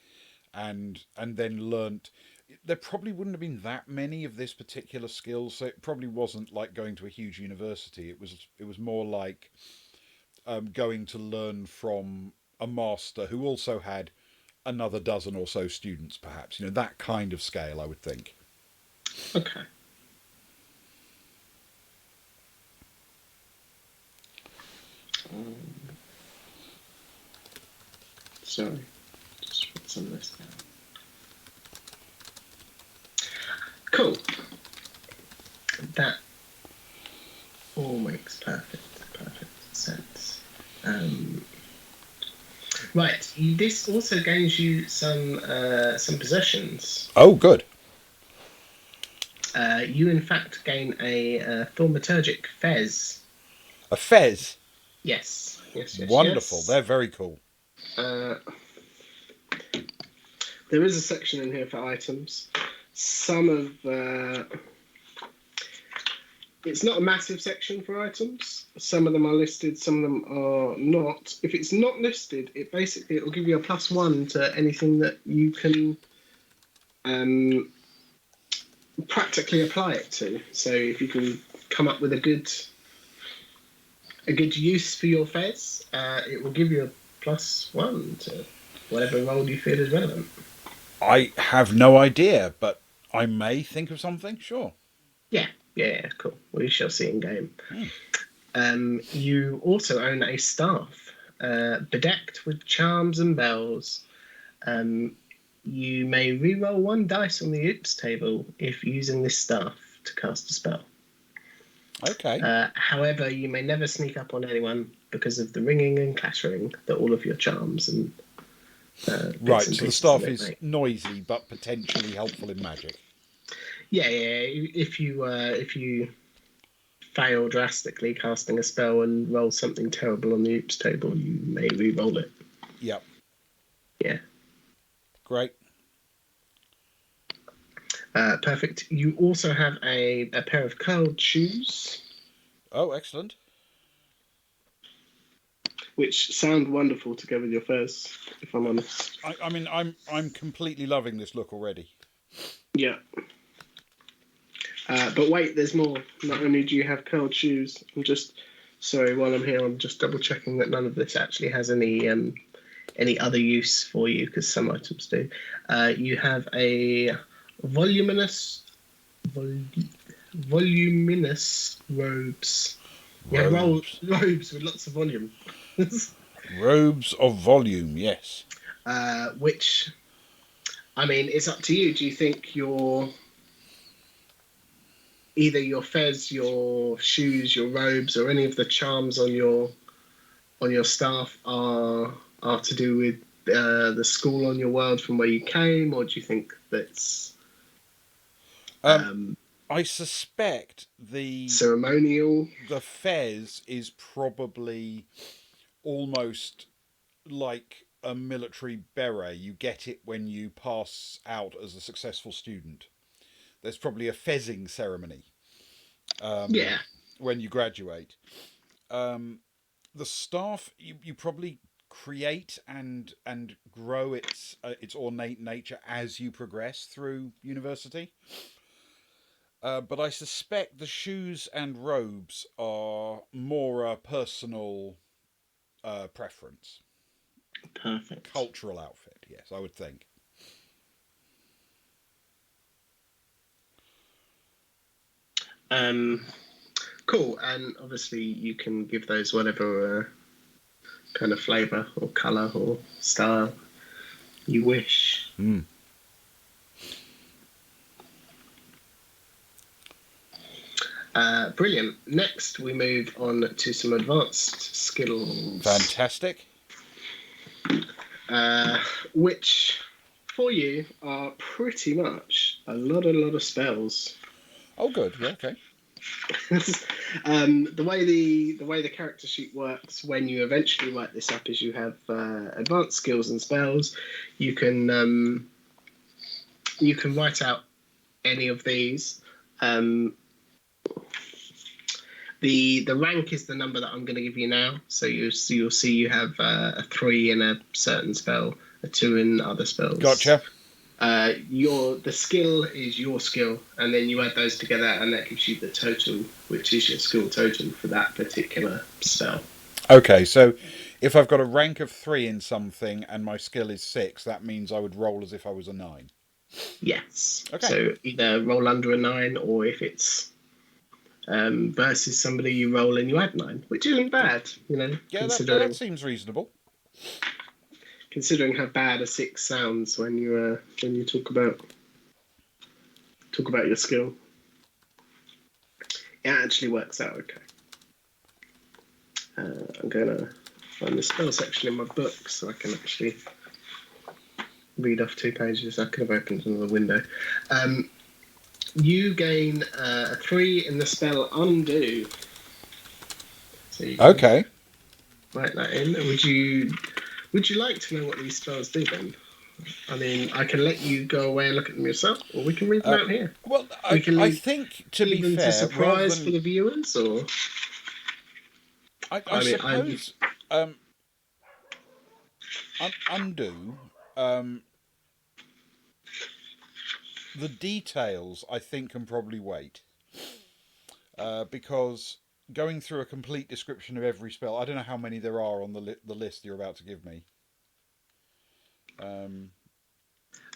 And then learnt. There probably wouldn't have been that many of this particular skill, so it probably wasn't like going to a huge university. It was more like going to learn from a master who also had another dozen or so students, perhaps. That kind of scale, I would think. Okay. Sorry, just put some of this down. Cool. That all makes perfect sense. Right. This also gains you some possessions. Oh, good. You in fact gain a thaumaturgic fez. A fez? Yes. Wonderful. Yes. They're very cool. There is a section in here for items. Some of it's not a massive section for items. Some of them are listed, some of them are not. If it's not listed, it will give you a +1 to anything that you can practically apply it to. So if you can come up with a good use for your fez, it will give you a +1 to whatever roll you feel is relevant. I have no idea, but I may think of something. Sure. Yeah, cool. We shall see in game. You also own a staff, bedecked with charms and bells. You may re-roll 1 dice on the oops table if using this staff to cast a spell. Okay. However, you may never sneak up on anyone because of the ringing and clattering that all of your charms and Right, and so the pieces staff of it is make. noisy but potentially helpful in magic. Yeah. If you fail drastically casting a spell and roll something terrible on the oops table, you may re-roll it. Yep. Yeah. Great. Perfect. You also have a pair of curled shoes, Oh, excellent. which sound wonderful to go with your fez, if I'm honest. I mean, I'm completely loving this look already. Yeah. But wait, there's more. Not only do you have curled shoes, while I'm here, I'm just double checking that none of this actually has any other use for you, because some items do. You have a voluminous robes. Yeah, robes with lots of volume. Robes of volume, yes. Which, I mean, it's up to you. Do you think either your fez, your shoes, your robes, or any of the charms on your staff are to do with the school on your world from where you came, or do you think that's I suspect the ceremonial? The fez is probably almost like a military beret. You get it when you pass out as a successful student. There's probably a fezzing ceremony Yeah. when you graduate. The staff you probably create and grow its ornate nature as you progress through university. But I suspect the shoes and robes are more a personal preference. Perfect. Cultural outfit, yes, I would think. Cool. And obviously, you can give those whatever kind of flavour or colour or style you wish. Brilliant. Next, we move on to some advanced skills. Fantastic. Which, for you, are pretty much a lot of spells. Oh, good. Yeah. Okay. The way the character sheet works when you eventually write this up is you have advanced skills and spells. You can write out any of these. The rank is the number that I'm going to give you now. So you'll see you have a 3 in a certain spell, a 2 in other spells. Gotcha. The skill is your skill, and then you add those together, and that gives you the total, which is your skill total for that particular spell. Okay, so if I've got a rank of 3 in something and my skill is 6, that means I would roll as if I was a 9. Yes. Okay. So either roll under a 9, or if it's versus somebody, you roll and you add 9, which isn't bad, Yeah, considering that seems reasonable. Considering how bad a 6 sounds when you talk about your skill, it actually works out okay. I'm gonna find the spell section in my book so I can actually read off 2 pages. I could have opened another window. You gain a 3 in the spell Undo. So you Okay. write that in. Would you like to know what these spells do then? I mean, I can let you go away and look at them yourself, or we can read them out here. Well, I think, to be them fair, to surprise than, for the viewers, or I suppose undo. The details, I think, can probably wait. because going through a complete description of every spell, I don't know how many there are on the list you're about to give me.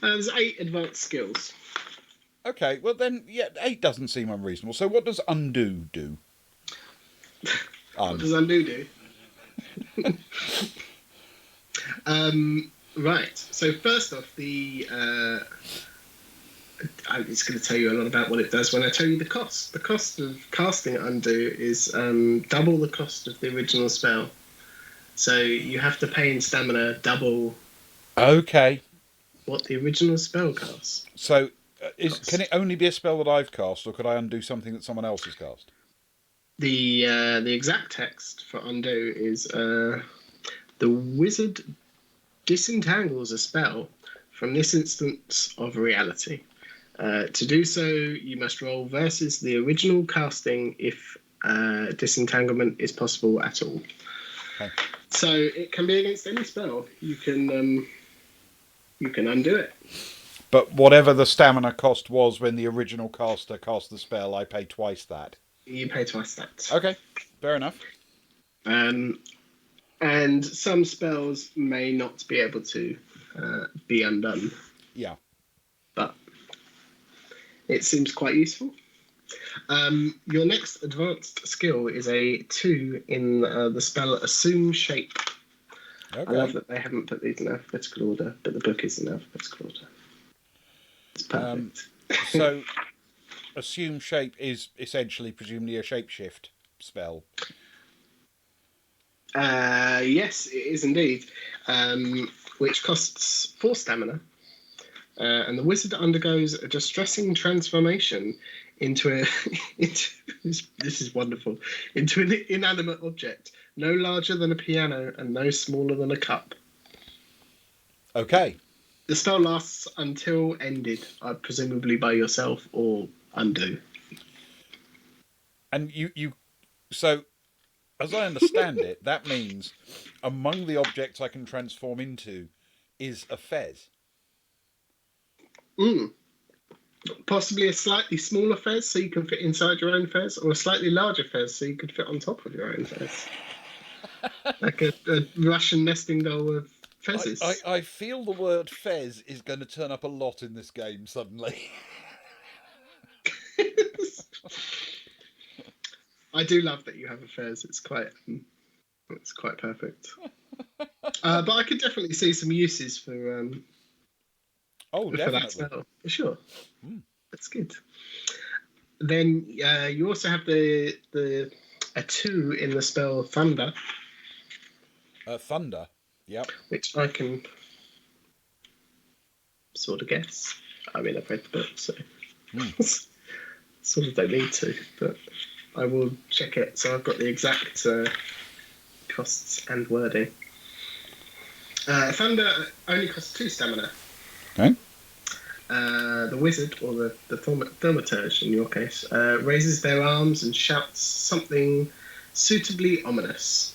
There's 8 advanced skills. Okay, well then, yeah, 8 doesn't seem unreasonable. So what does undo do? What does undo do? Right. So first off, I'm just going to tell you a lot about what it does when I tell you the cost. The cost of casting undo is double the cost of the original spell. So you have to pay in stamina double. Okay. What the original spell costs. So can it only be a spell that I've cast, or could I undo something that someone else has cast? The exact text for undo is the wizard disentangles a spell from this instance of reality. To do so, you must roll versus the original casting if disentanglement is possible at all. Okay. So it can be against any spell. You can undo it. But whatever the stamina cost was when the original caster cast the spell, I pay twice that. You pay twice that. Okay, fair enough. And some spells may not be able to be undone. Yeah. But it seems quite useful. Your next advanced skill is a 2 in the spell Assume Shape. Okay. I love that they haven't put these in alphabetical order, but the book is in alphabetical order. It's perfect. So, Assume Shape is essentially, presumably, a shapeshift spell. Yes, it is indeed. Which costs 4 stamina. And the wizard undergoes a distressing transformation into this is wonderful, into an inanimate object, no larger than a piano and no smaller than a cup. Okay. The spell lasts until ended, presumably by yourself or undo. And you so, as I understand it, that means among the objects I can transform into is a fez. Possibly a slightly smaller fez so you can fit inside your own fez, or a slightly larger fez so you could fit on top of your own fez. Like a Russian nesting doll of fezzes. I feel the word fez is going to turn up a lot in this game suddenly. I do love that you have a fez. It's quite perfect. But I could definitely see some uses for definitely. that spell. For sure. That's good. Then you also have a 2 in the spell Thunder. Thunder. Yep. Which I can sort of guess. I mean, I've read the book, so sort of don't need to, but I will check it. So I've got the exact costs and wording. Thunder only costs 2 stamina. Okay. The wizard, or the thaumaturge in your case, raises their arms and shouts something suitably ominous.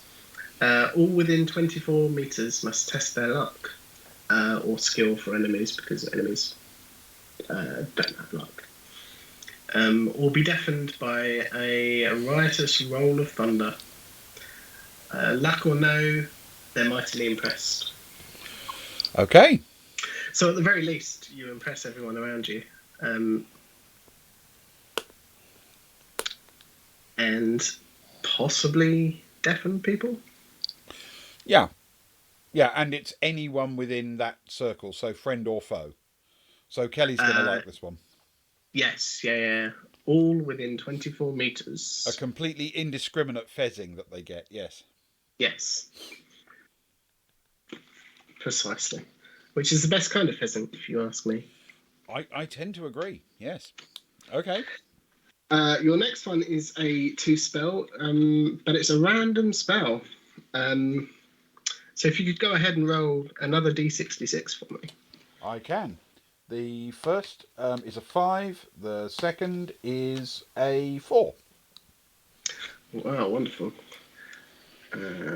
All within 24 meters must test their luck or skill for enemies, because enemies don't have luck. Or be deafened by a riotous roll of thunder. Luck or no, they're mightily impressed. Okay. So at the very least, you impress everyone around you. And possibly deafen people? Yeah. Yeah, and it's anyone within that circle, so friend or foe. So Kelly's going to like this one. Yes, yeah. All within 24 meters. A completely indiscriminate fezzing that they get, yes. Yes. Precisely. Which is the best kind of fezzing, if you ask me. I tend to agree, yes. Okay. Your next one is a 2 spell, but it's a random spell. So if you could go ahead and roll another D66 for me. I can. The first is a 5. The second is a 4. Wow, wonderful.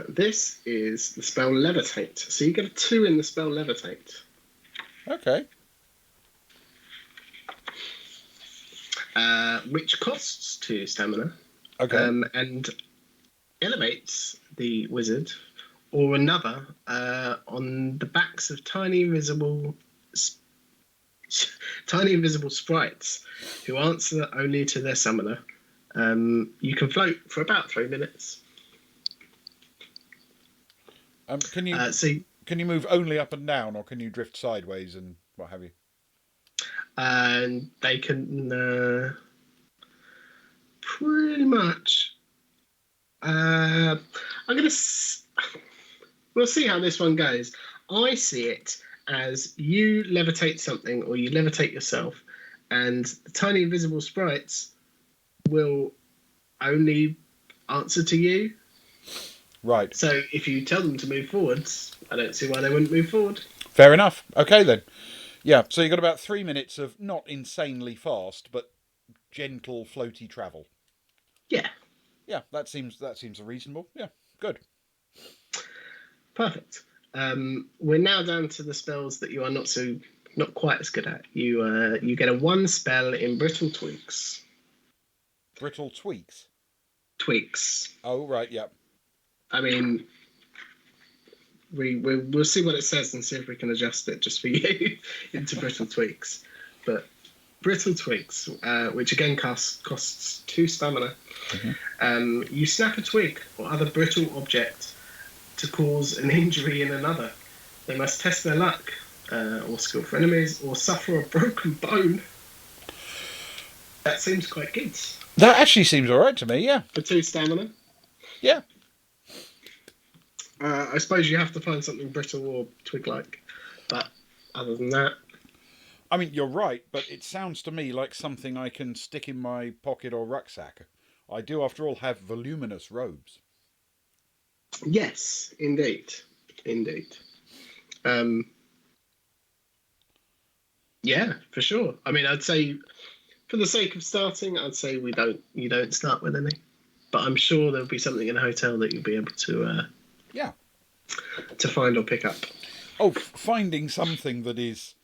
This is the spell Levitate. So you get a 2 in the spell Levitate. Okay. which costs 2 stamina. Okay. And elevates the wizard or another on the backs of tiny invisible sprites who answer only to their summoner. You can float for about 3 minutes. Can you move only up and down, or can you drift sideways and what have you? And they can pretty much. We'll see how this one goes. I see it as you levitate something or you levitate yourself, and the tiny invisible sprites will only answer to you. Right. So if you tell them to move forwards, I don't see why they wouldn't move forward. Fair enough. Okay then. Yeah. So you got about 3 minutes of not insanely fast, but gentle, floaty travel. Yeah. Yeah, that seems reasonable. Yeah, good. Perfect. We're now down to the spells that you are not quite as good at. You get a 1 spell in brittle tweaks. Brittle tweaks. Tweaks. Oh right, yeah. I mean, we'll see what it says and see if we can adjust it just for you into brittle tweaks. But brittle tweaks, which again costs 2 stamina. Mm-hmm. You snap a twig or other brittle object to cause an injury in another. They must test their luck, or skill for enemies, or suffer a broken bone. That seems quite good. That actually seems all right to me. Yeah. For 2 stamina. Yeah. I suppose you have to find something brittle or twig-like, but other than that. I mean, you're right, but it sounds to me like something I can stick in my pocket or rucksack. I do, after all, have voluminous robes. Yes, indeed. Yeah, for sure. I mean, I'd say, for the sake of starting, I'd say you don't start with any. But I'm sure there'll be something in a hotel that you'll be able to to find or pick up. Oh, finding something that is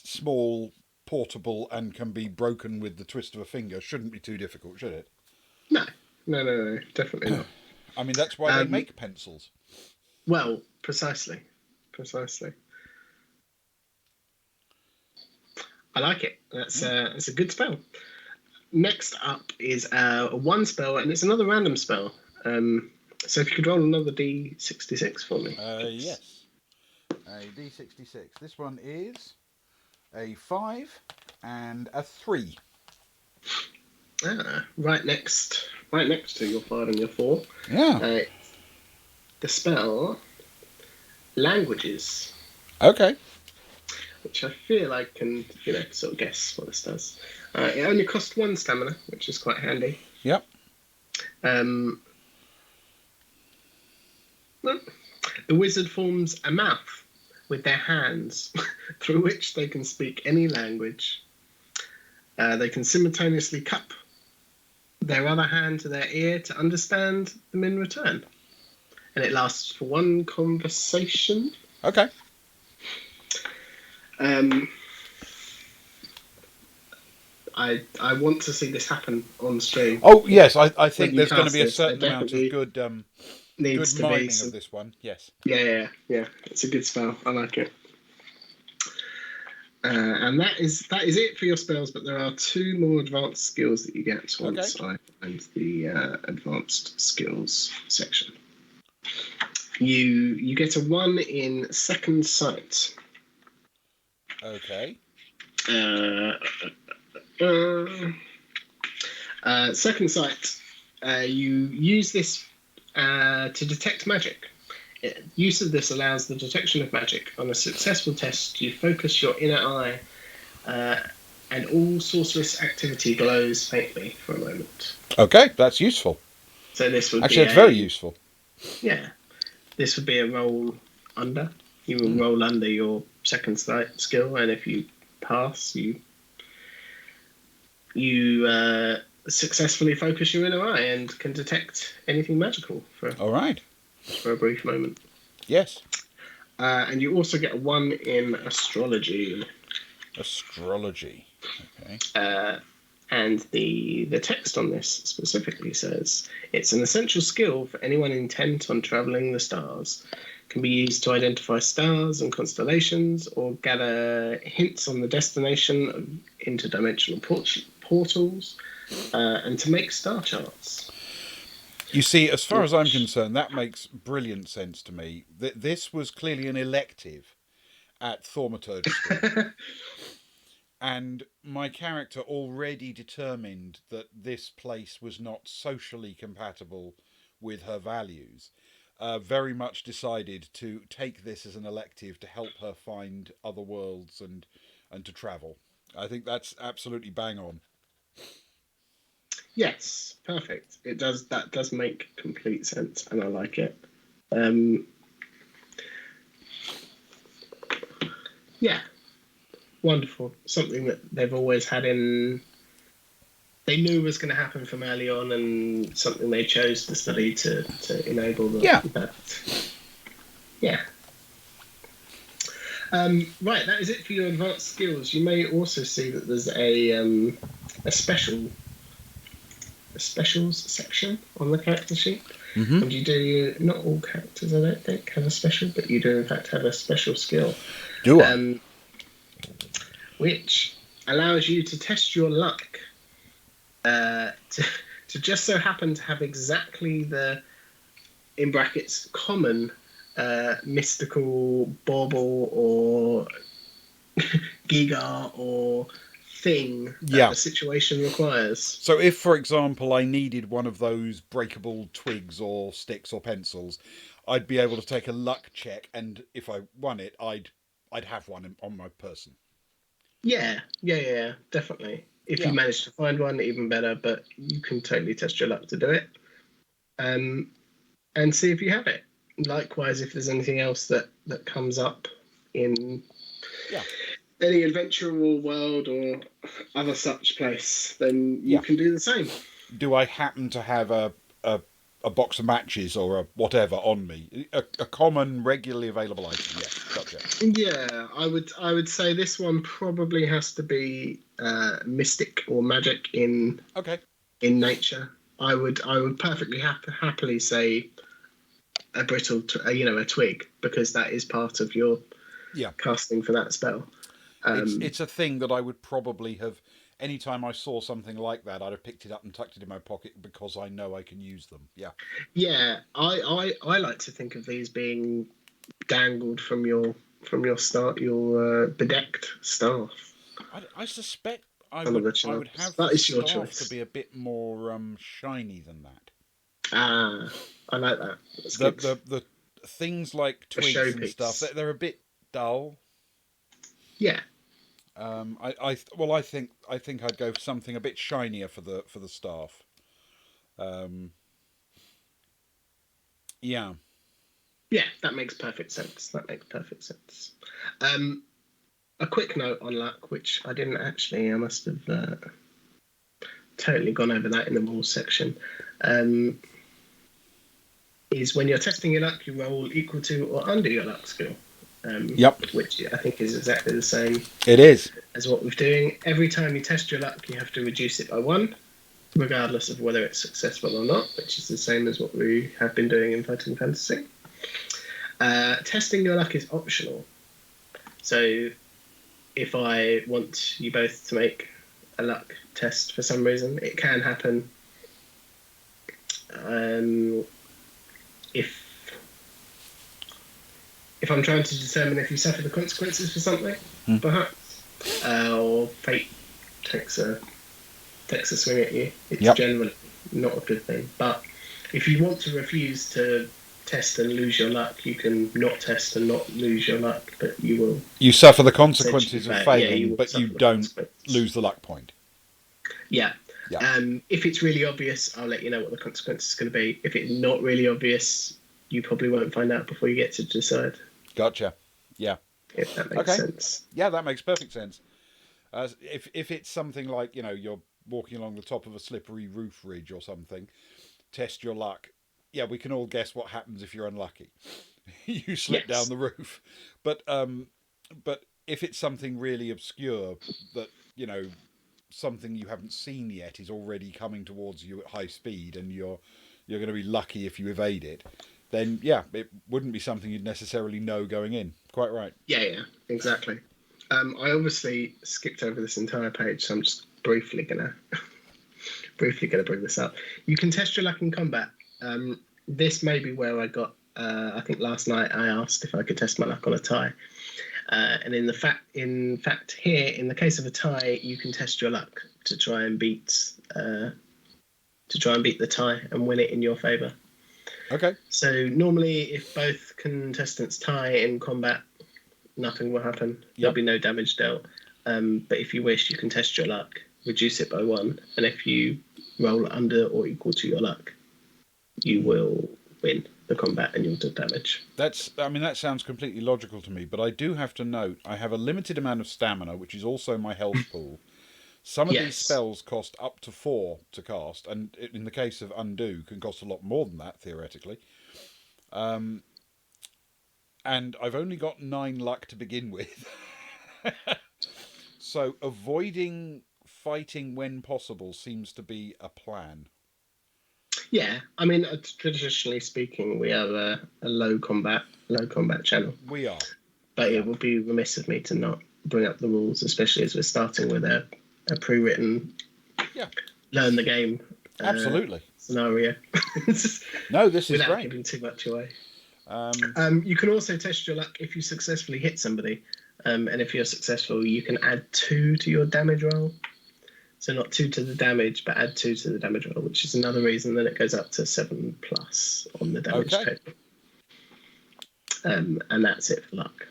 small, portable, and can be broken with the twist of a finger shouldn't be too difficult, should it? No, definitely not. I mean, that's why they make pencils. Well, precisely. I like it. That's a good spell. Next up is a 1 spell, and it's another random spell. So if you could roll another D66 for me. Yes. A D66. This one is a 5 and a 3. Right next to your 5 and your 4. Yeah. The spell Languages. Okay. Which I feel I can, sort of guess what this does. It only costs 1 stamina, which is quite handy. Yep. The wizard forms a mouth with their hands through which they can speak any language. They can simultaneously cup their other hand to their ear to understand them in return. And it lasts for 1 conversation. Okay. I want to see this happen on stream. Oh yes, I think there's going to be a certain amount of good mining of this one. Yes. Yeah. It's a good spell. I like it. And that is it for your spells. But there are 2 more advanced skills that you get once I find the advanced skills section. You get a 1 in second sight. Okay. Second sight. You use this to detect magic. Use of this allows the detection of magic. On a successful test, you focus your inner eye, and all sorceress activity glows faintly for a moment. Okay, that's useful. So this would it's very useful. Yeah, this would be a roll under. You will roll under your second sight skill, and if you pass, you successfully focus your inner eye and can detect anything magical for a brief moment. Yes. And you also get a 1 in astrology. Astrology. Okay. And the text on this specifically says, it's an essential skill for anyone intent on travelling the stars. Can be used to identify stars and constellations or gather hints on the destination of interdimensional portals and to make star charts. You see, as far as I'm concerned, that makes brilliant sense to me. This was clearly an elective at Thaumaturge School. And my character already determined that this place was not socially compatible with her values. Very much decided to take this as an elective to help her find other worlds and to travel. I think that's absolutely bang on. Yes, perfect. It does. That does make complete sense, and I like it. Um, yeah, wonderful. Something that they've always had in. They knew was going to happen from early on, and something they chose to study to enable that. Yeah. Right, that is it for your advanced skills. You may also see that there's a specials section on the character sheet. Mm-hmm. And you do, not all characters, I don't think, have a special, but you do in fact have a special skill. Do I? Which allows you to test your luck to just so happen to have exactly the, in brackets, common mystical bauble or giga or thing that the situation requires. So if, for example, I needed one of those breakable twigs or sticks or pencils, I'd be able to take a luck check, and if I won it, I'd have one on my person. Yeah, definitely. If you manage to find one, even better, but you can totally test your luck to do it. And see if you have it. Likewise, if there's anything else that comes up in any adventural world or other such place, then you can do the same. Do I happen to have a box of matches or a whatever on me? A common, regularly available item, yes. Gotcha. Yeah, I would say this one probably has to be mystic or magic in nature. I would perfectly happily say a brittle, a twig, because that is part of your casting for that spell. It's a thing that I would probably have. Anytime I saw something like that, I'd have picked it up and tucked it in my pocket because I know I can use them. Yeah. Yeah, I like to think of these being dangled from your bedecked staff. I suspect I would have that the is your staff choice to be a bit more shiny than that. Ah, I like that. The things like twigs and stuff, they're a bit dull. Yeah. I think I'd go for something a bit shinier for the staff. Yeah. Yeah, that makes perfect sense. A quick note on luck, which I didn't actually. I must have totally gone over that in the rules section. Is when you're testing your luck, you roll equal to or under your luck skill. Which I think is exactly the same. It is. As what we're doing. Every time you test your luck, you have to reduce it by 1, regardless of whether it's successful or not, which is the same as what we have been doing in Fighting Fantasy. Testing your luck is optional. So if I want you both to make a luck test for some reason, it can happen. If I'm trying to determine if you suffer the consequences for something, perhaps, or fate takes a swing at you, it's generally not a good thing. But if you want to refuse to test and lose your luck, you can not test and not lose your luck, but you will. You suffer the consequences of failing, but you don't lose the luck point. Yeah. If it's really obvious, I'll let you know what the consequence is going to be. If it's not really obvious, you probably won't find out before you get to decide. Gotcha. Yeah. If that makes sense. Yeah, that makes perfect sense. If it's something like, you're walking along the top of a slippery roof ridge or something, test your luck. Yeah, we can all guess what happens if you're unlucky. You slip down the roof. But if it's something really obscure that, something you haven't seen yet is already coming towards you at high speed, and you're going to be lucky if you evade it, then yeah, it wouldn't be something you'd necessarily know going in. Quite right. Yeah, exactly. I obviously skipped over this entire page, so I'm just briefly gonna bring this up. You can test your luck in combat. This may be where I got. I think last night I asked if I could test my luck on a tie, and in fact, here in the case of a tie, you can test your luck to try and beat the tie and win it in your favour. Okay. So normally, if both contestants tie in combat, nothing will happen. Yep. There'll be no damage dealt. But if you wish, you can test your luck, reduce it by 1, and if you roll under or equal to your luck, you will win the combat and you'll do damage. That sounds completely logical to me, but I do have to note I have a limited amount of stamina, which is also my health pool. Some of these spells cost up to 4 to cast, and in the case of Undo, can cost a lot more than that, theoretically. And I've only got 9 luck to begin with. So avoiding fighting when possible seems to be a plan. Yeah, I mean, traditionally speaking, we are a low combat channel. We are. But it would be remiss of me to not bring up the rules, especially as we're starting with a pre-written learn the game absolutely scenario. No, this is without great. giving too much away. You can also test your luck if you successfully hit somebody, and if you're successful, you can add 2 to your damage roll. So not 2 to the damage, but add 2 to the damage roll, which is another reason that it goes up to 7+ on the damage table. And that's it for luck.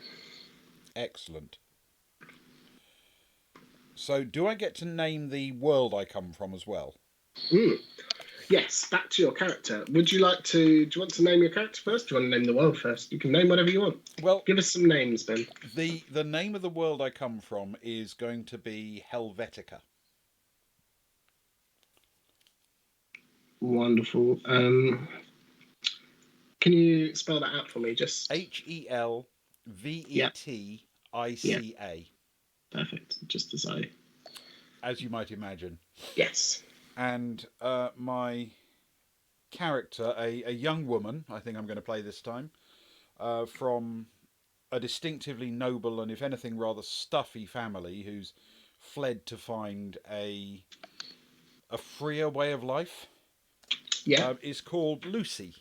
Excellent. So, do I get to name the world I come from as well? Yes, back to your character. Do you want to name your character first? Do you want to name the world first? You can name whatever you want. Well, give us some names, Ben. The name of the world I come from is going to be Helvetica. Wonderful. Can you spell that out for me? Just HELVETICA. Yeah. Perfect. Just as you might imagine. Yes. And my character, a young woman, I think I'm going to play this time, from a distinctively noble and, if anything, rather stuffy family who's fled to find a freer way of life. Yeah. Is called Lucy.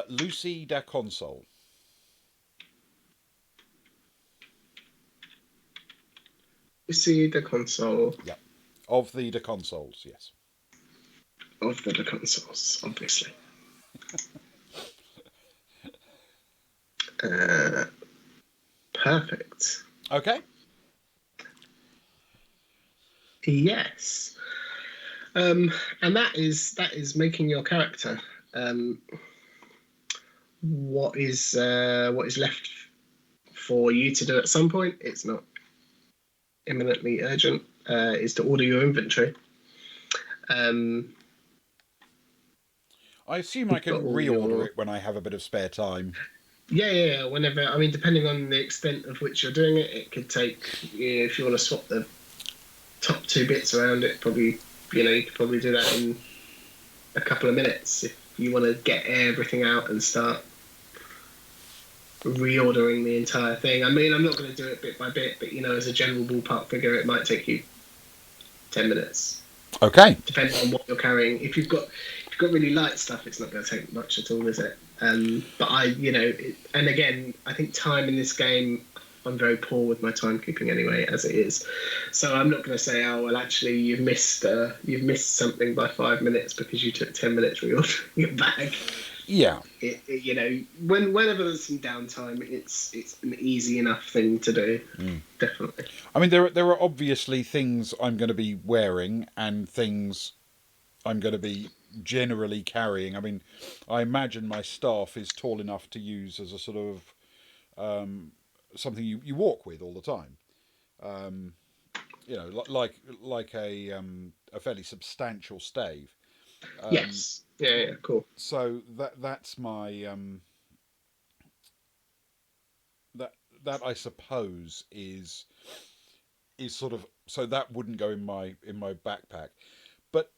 Lucy da Console. Lucy da Console. Yeah. Of the da Consoles, yes. Of the da Consoles, obviously. Perfect. Okay. Yes. And that is making your character. What is left for you to do at some point? It's not imminently urgent. Is to order your inventory. I assume I can reorder it when I have a bit of spare time. Yeah. Whenever. I mean, depending on the extent of which you're doing it, it could take. If you want to swap the top 2 bits around it, probably. You could probably do that in a couple of minutes if you want to get everything out and start reordering the entire thing. I mean, I'm not going to do it bit by bit, but as a general ballpark figure, it might take you 10 minutes. Okay. Depending on what you're carrying. If you've got really light stuff, it's not going to take much at all, is it? But and again, I think time in this game, I'm very poor with my timekeeping anyway, as it is. So I'm not going to say, oh well, actually you've missed something by 5 minutes because you took 10 minutes reordering your bag. Yeah. Whenever there's some downtime, it's an easy enough thing to do. Definitely. I mean, there are obviously things I'm going to be wearing and things I'm going to be generally carrying. I mean, I imagine my staff is tall enough to use as a sort of something you walk with all the time. Like a fairly substantial stave. Yes. Yeah. Cool. So that's my that I suppose is is sort of, so that wouldn't go in my backpack. But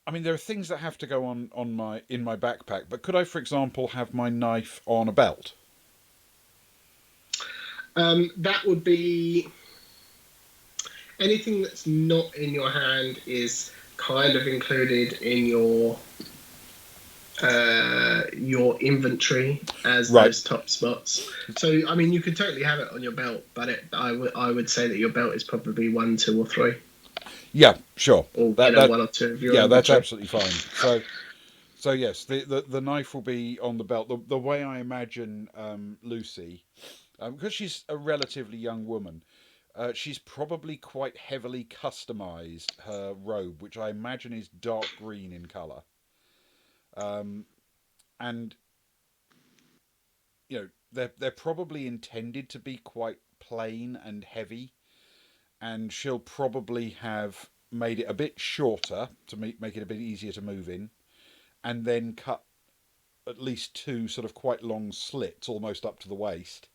I mean, there are things that have to go on my in my backpack. But could I, for example, have my knife on a belt? That would be anything that's not in your hand is kind of included in your inventory as Right. those top spots. So I mean, you could totally have it on your belt, but I would say that your belt is probably 1, 2, or 3, Yeah, sure. or That 1 or 2 of your yeah, that's inventory. absolutely fine. So yes, the knife will be on the belt. The way I imagine Lucy, because she's a relatively young woman, she's probably quite heavily customized her robe, which I imagine is dark green in color. And they're probably intended to be quite plain and heavy, and she'll probably have made it a bit shorter to make it a bit easier to move in, and then cut at least two sort of quite long slits almost up to the waist,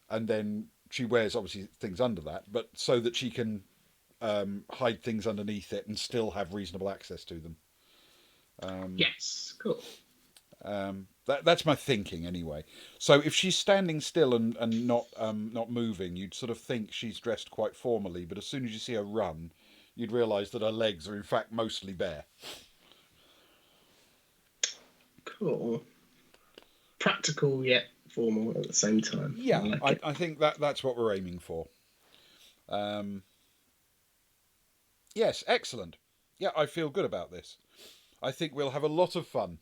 and then she wears obviously things under that, but so that she can hide things underneath it and still have reasonable access to them. Yes, cool. That's my thinking anyway. So if she's standing still and not moving, you'd sort of think she's dressed quite formally, but as soon as you see her run, you'd realise that her legs are in fact mostly bare. Cool. Practical yet formal at the same time. I Yeah, like I, it. I think that's what we're aiming for. Um, yes, excellent. Yeah, I feel good about this. I think we'll have a lot of fun,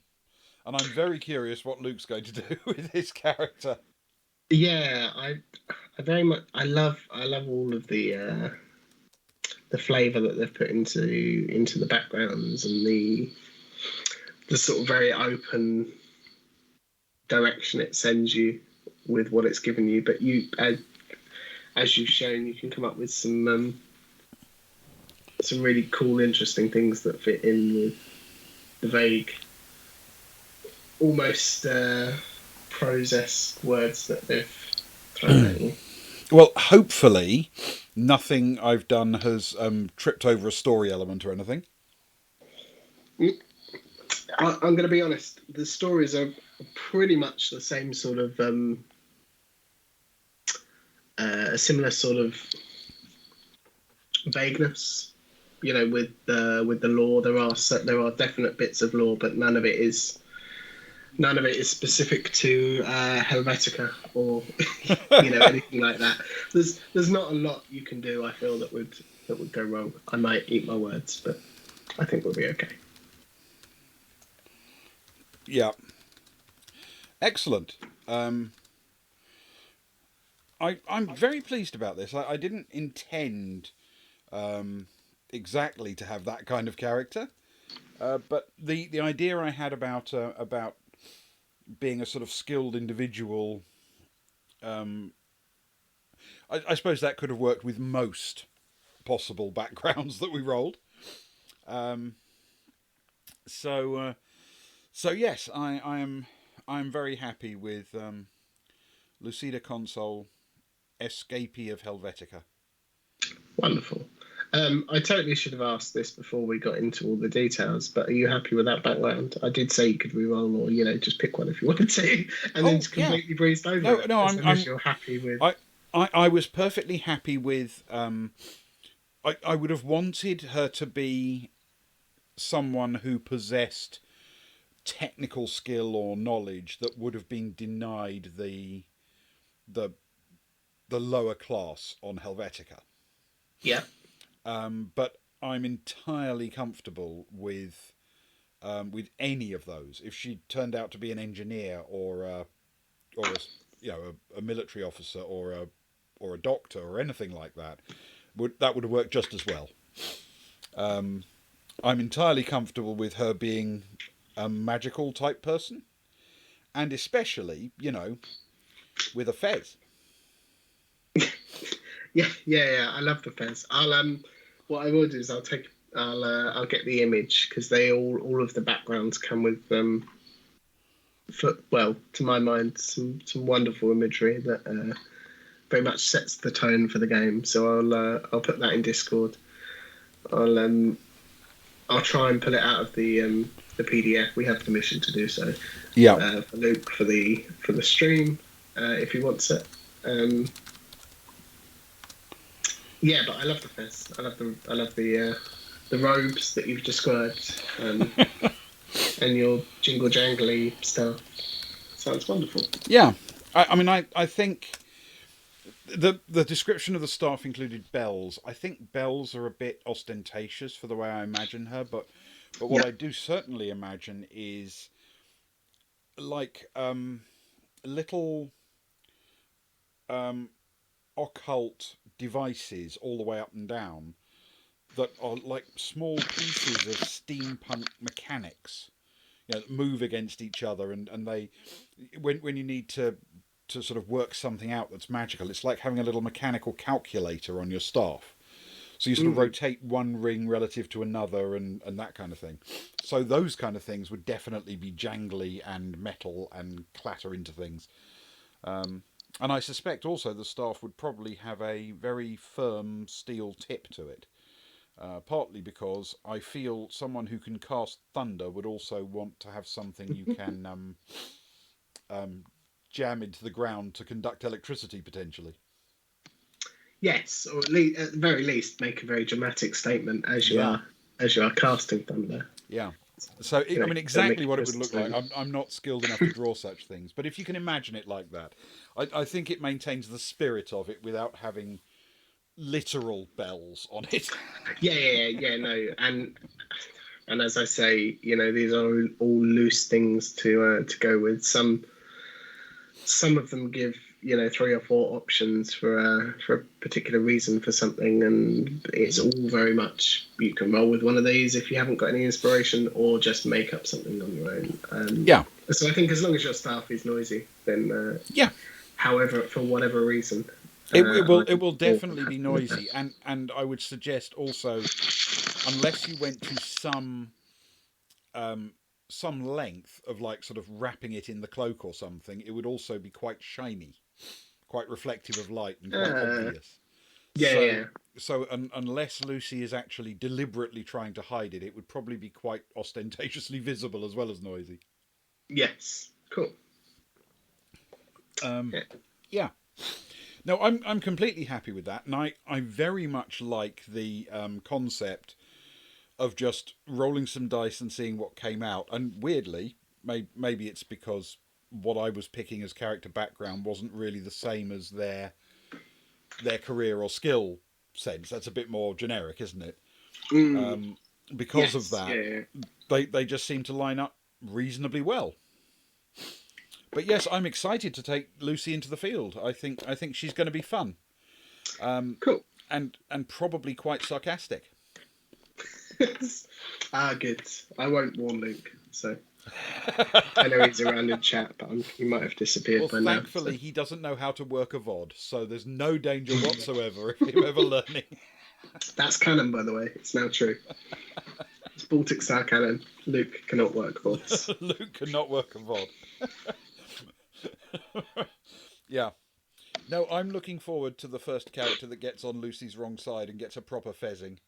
and I'm very curious what Luke's going to do with his character. Yeah, I very much I love all of the flavour that they've put into the backgrounds and the sort of very open direction it sends you with what it's given you. But as you've shown, you can come up with some really cool, interesting things that fit in with the vague, almost prose-esque words that they've thrown at you. Well, hopefully, nothing I've done has tripped over a story element or anything. I'm going to be honest. The stories are pretty much the same sort of a similar sort of vagueness. You know, with the lore, there are definite bits of lore, but none of it is specific to Helvetica or anything like that. There's not a lot you can do. I feel that would go wrong. I might eat my words, but I think we'll be okay. Yeah, excellent. I'm very pleased about this. I didn't intend exactly to have that kind of character, but the idea I had about being a sort of skilled individual, I suppose that could have worked with most possible backgrounds that we rolled. Um, so so yes, I'm very happy with Lucida Console, Escapee of Helvetica. Wonderful. I totally should have asked this before we got into all the details, but are you happy with that background? I did say you could re-roll or, just pick one if you wanted to, and then Oh just yeah, completely breezed over no it, no, as long as you're happy with... I, I was perfectly happy with. I would have wanted her to be someone who possessed technical skill or knowledge that would have been denied the the lower class on Helvetica. Yeah. But I'm entirely comfortable with any of those. If she turned out to be an engineer or a military officer or a doctor or anything like that, that would have worked just as well. I'm entirely comfortable with her being a magical type person, and especially with a fez. Yeah. I love the fez. What I will do is I'll get the image because all of the backgrounds come with well, to my mind, some wonderful imagery that very much sets the tone for the game. So I'll put that in Discord. I'll try and pull it out of the PDF. We have permission to do so. Yeah. For Luke for the stream, if he wants it. Yeah, but I love the fez. I love the robes that you've described, and your jingle jangly stuff. Sounds wonderful. Yeah. I mean, I think the description of the staff included bells. I think bells are a bit ostentatious for the way I imagine her, but what I do certainly imagine is like little occult devices all the way up and down that are like small pieces of steampunk mechanics, that move against each other, and they when you need to sort of work something out that's magical, it's like having a little mechanical calculator on your staff. So you sort of rotate one ring relative to another, and that kind of thing. So those kind of things would definitely be jangly and metal and clatter into things. And I suspect also the staff would probably have a very firm steel tip to it. Partly because I feel someone who can cast thunder would also want to have something you can jam into the ground to conduct electricity, potentially. Yes, or at the very least, make a very dramatic statement as you are casting thunder. Yeah. So, I mean, exactly what it would look like. I'm not skilled enough to draw such things, but if you can imagine it like that, I think it maintains the spirit of it without having literal bells on it. No, and as I say, these are all loose things to go with. Some of them give 3 or 4 options for a particular reason for something, and it's all very much you can roll with one of these if you haven't got any inspiration, or just make up something on your own. So I think as long as your staff is noisy, then however, for whatever reason, it will definitely be noisy, and I would suggest also, unless you went to some length of like sort of wrapping it in the cloak or something, it would also be quite shiny, quite reflective of light, and quite obvious. So unless Lucy is actually deliberately trying to hide it, it would probably be quite ostentatiously visible as well as noisy. Yes, cool. Yeah. No, I'm completely happy with that, and I very much like the concept of just rolling some dice and seeing what came out. And weirdly, maybe it's because what I was picking as character background wasn't really the same as their career or skill sense. That's a bit more generic, isn't it? Because of that, they just seem to line up reasonably well. But yes, I'm excited to take Lucy into the field. I think she's going to be fun. Cool. And probably quite sarcastic. Good. I won't warn Luke, so I know he's around in chat, but he might have disappeared by now. Thankfully, he doesn't know how to work a VOD, so there's no danger whatsoever of him ever learning. That's canon, by the way. It's now true. It's Baltic Star canon. Luke cannot work VODs. Luke cannot work a VOD. Yeah. No, I'm looking forward to the first character that gets on Lucy's wrong side and gets a proper fezzing.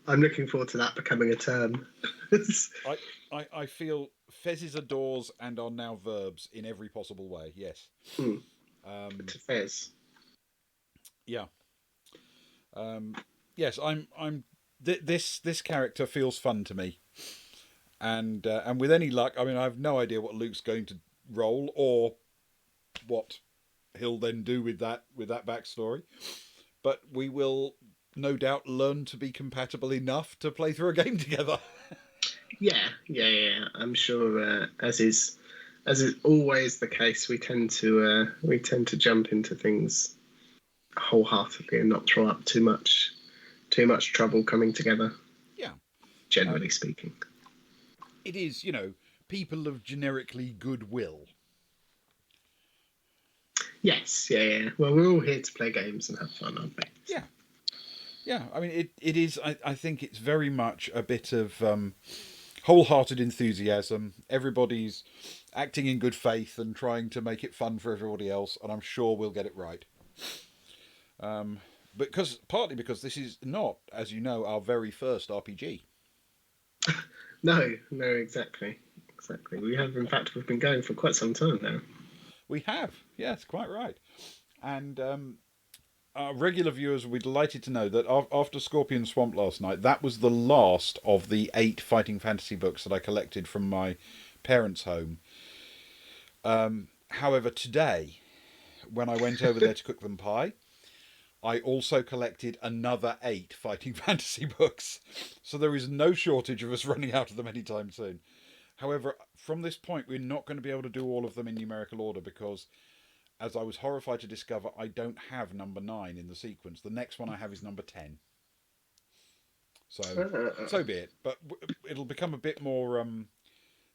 I'm looking forward to that becoming a term. I feel fezzes are doors and are now verbs in every possible way. Yes. To fez. Yeah. Yes, this character feels fun to me, and with any luck, I mean, I have no idea what Luke's going to roll or what he'll then do with that backstory, but we will no doubt learn to be compatible enough to play through a game together. Yeah. I'm sure, as is always the case, we tend to jump into things wholeheartedly and not throw up too much trouble coming together. Yeah, generally speaking, it is people of generically goodwill. Yes, yeah. Well, we're all here to play games and have fun, aren't we? Yeah. I mean, it is. I think it's very much a bit of wholehearted enthusiasm. Everybody's acting in good faith and trying to make it fun for everybody else, and I'm sure we'll get it right. Partly because this is not, as you know, our very first RPG. No, exactly. Exactly. In fact, we've been going for quite some time now. We have, yes, quite right. And our regular viewers will be delighted to know that after Scorpion Swamp last night, that was the last of the 8 fighting fantasy books that I collected from my parents' home. However, today, when I went over there to cook them pie, I also collected another 8 fighting fantasy books. So there is no shortage of us running out of them anytime soon. However, from this point, we're not going to be able to do all of them in numerical order because, as I was horrified to discover, I don't have number 9 in the sequence. The next one I have is number 10. So be it. But it'll become a bit more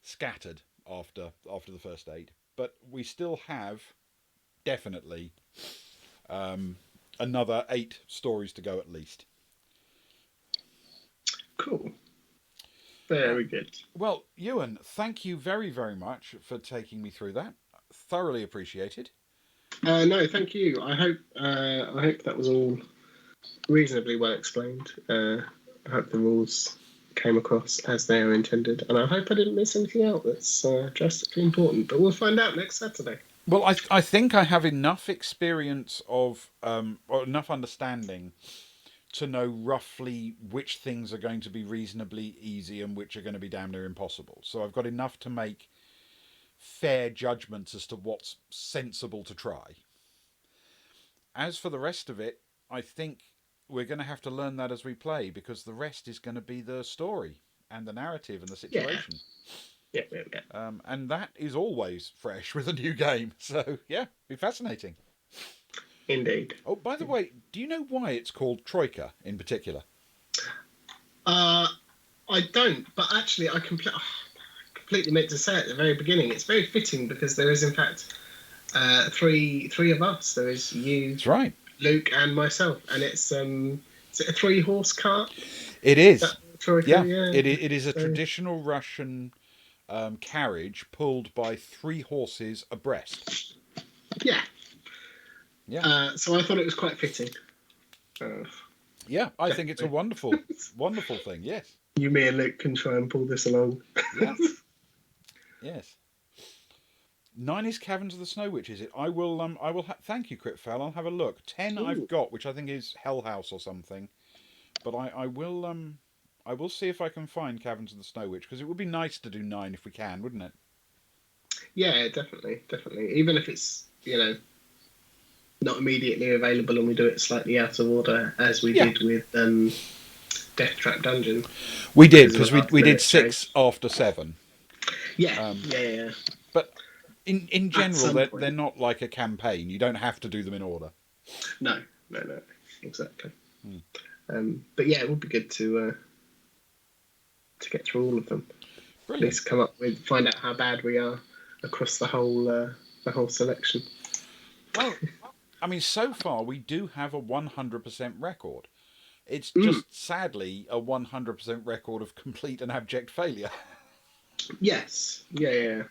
scattered after the first 8. But we still have definitely another 8 stories to go at least. Cool. Very good. Well, Ewan, thank you very, very much for taking me through that. Thoroughly appreciated. No, thank you. I hope that was all reasonably well explained. I hope the rules came across as they are intended, and I hope I didn't miss anything out that's drastically important. But we'll find out next Saturday. Well, I think I have enough experience of or enough understanding to know roughly which things are going to be reasonably easy and which are going to be damn near impossible. So I've got enough to make fair judgments as to what's sensible to try. As for the rest of it, I think we're going to have to learn that as we play because the rest is going to be the story and the narrative and the situation. Yeah. And that is always fresh with a new game. So, yeah, be fascinating. Indeed. Oh, by the way, do you know why it's called Troika in particular? I don't, but actually I completely meant to say at the very beginning, it's very fitting because there is, in fact, three of us. There is you, That's right, Luke, and myself. And it's is it a 3-horse cart? It is. Troika? Yeah. It is a traditional Russian carriage pulled by 3 horses abreast. Yeah. Yeah. So I thought it was quite fitting. Yeah, I think it's a wonderful, wonderful thing. Yes. You, me, and Luke can try and pull this along. Yeah. Yes. 9 is Caverns of the Snow Witch, is it? I will. Thank you, Critfell. I'll have a look. 10 Ooh. I've got, which I think is Hell House or something. But I will. I will see if I can find Caverns of the Snow Witch because it would be nice to do 9 if we can, wouldn't it? Yeah, definitely. Even if it's not immediately available and we do it slightly out of order as we did with Death Trap Dungeon. We did because we did 6 after 7. Yeah. But in general, they're not like a campaign. You don't have to do them in order. No, exactly. But yeah, it would be good to get through all of them. Brilliant. At least find out how bad we are across the whole selection. Well, I mean, so far we do have a 100% record. It's just sadly a 100% record of complete and abject failure. Yes, yeah.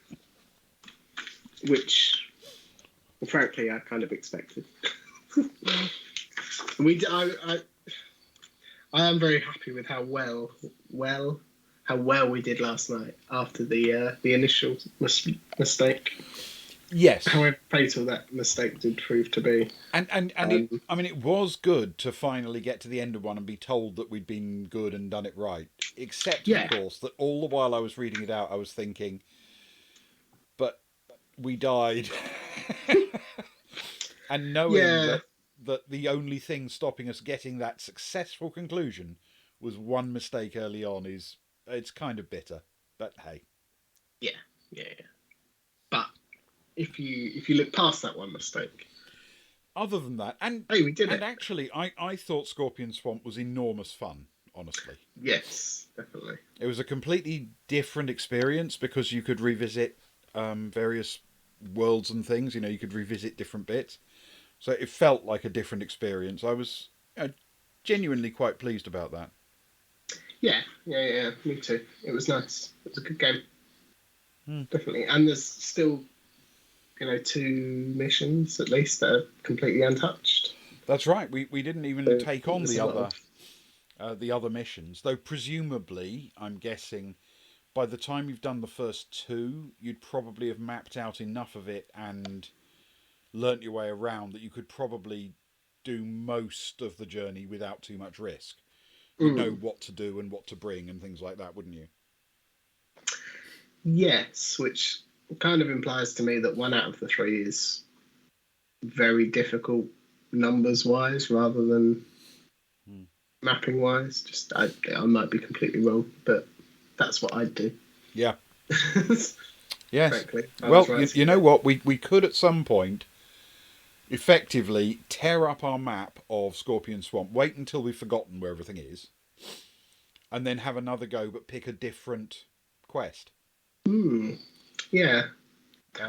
Which, frankly, I kind of expected. I am very happy with how well we did last night after the initial mistake. Yes. However fatal that mistake did prove to be. And it was good to finally get to the end of one and be told that we'd been good and done it right. Except, of course, that all the while I was reading it out, I was thinking, but we died. And knowing that the only thing stopping us getting that successful conclusion was one mistake early on it's kind of bitter. But hey. Yeah. But if you look past that one mistake. Other than that, we did it. And actually, I thought Scorpion Swamp was enormous fun, honestly. Yes, definitely. It was a completely different experience because you could revisit various worlds and things. You could revisit different bits. So it felt like a different experience. I was genuinely quite pleased about that. Yeah. Me too. It was nice. It was a good game, Hmm. definitely. And there's still, 2 missions at least that are completely untouched. That's right. We didn't even So take on there's a lot of. the other missions, though presumably, I'm guessing, by the time you've done the first two, you'd probably have mapped out enough of it and learnt your way around that you could probably do most of the journey without too much risk. You'd know Mm, what to do and what to bring and things like that, wouldn't you? yes, which kind of implies to me that 1 out of the 3 is very difficult numbers wise rather than Hmm. mapping wise. Just I might be completely wrong, but that's what I'd do. Yeah. Yes. Frankly, if I Well, was you writing know it. what? We could at some point effectively tear up our map of Scorpion Swamp, wait until we've forgotten where everything is, and then have another go, but pick a different quest. Hmm. Yeah,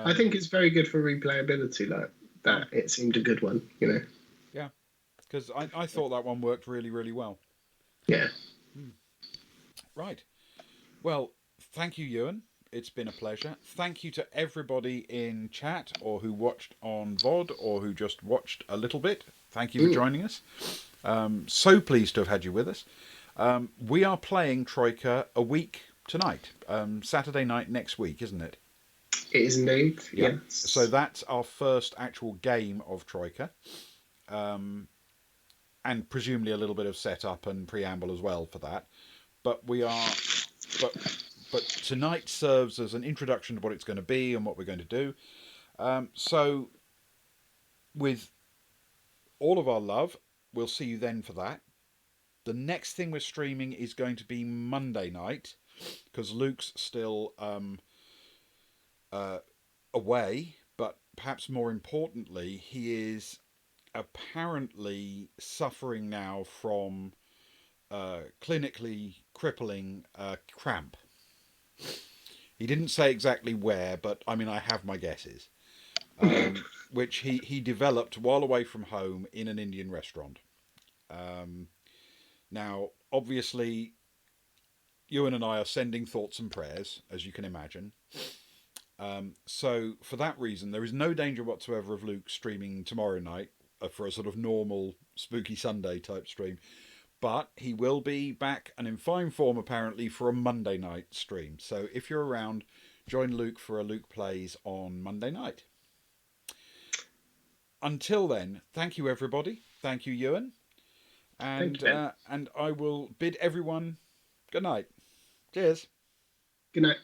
I Um, think it's very good for replayability. Like hmm, that, it seemed a good one. yeah, because I thought that one worked really, really well. Yeah. Hmm. Right. Well, thank you, Ewan. It's been a pleasure. Thank you to everybody in chat or who watched on VOD or who just watched a little bit. Thank you for Mm. joining us. So pleased to have had you with us. We are playing Troika a week tonight, Saturday night next week, isn't it? It is indeed. Yeah. So Yes. that's our first actual game of Troika, and presumably a little bit of setup and preamble as well for that. But we are, but tonight serves as an introduction to what it's going to be and what we're going to do. So with all of our love, we'll see you then for that. The next thing we're streaming is going to be Monday night because Luke's still uh, away, but perhaps more importantly, he is apparently suffering now from clinically crippling cramp. He didn't say exactly where, but I mean, I have my guesses. Which he developed while away from home in an Indian restaurant. Um, Now, obviously, Ewan and I are sending thoughts and prayers, as you can imagine. So, for that reason, there is no danger whatsoever of Luke streaming tomorrow night for a sort of normal Spooky Sunday type stream. But he will be back and in fine form, apparently, for a Monday night stream. So, if you're around, join Luke for a Luke Plays on Monday night. Until then, thank you, everybody. Thank you, Ewan. Thank you, And, Ben. and I will bid everyone good night. Cheers. Good night.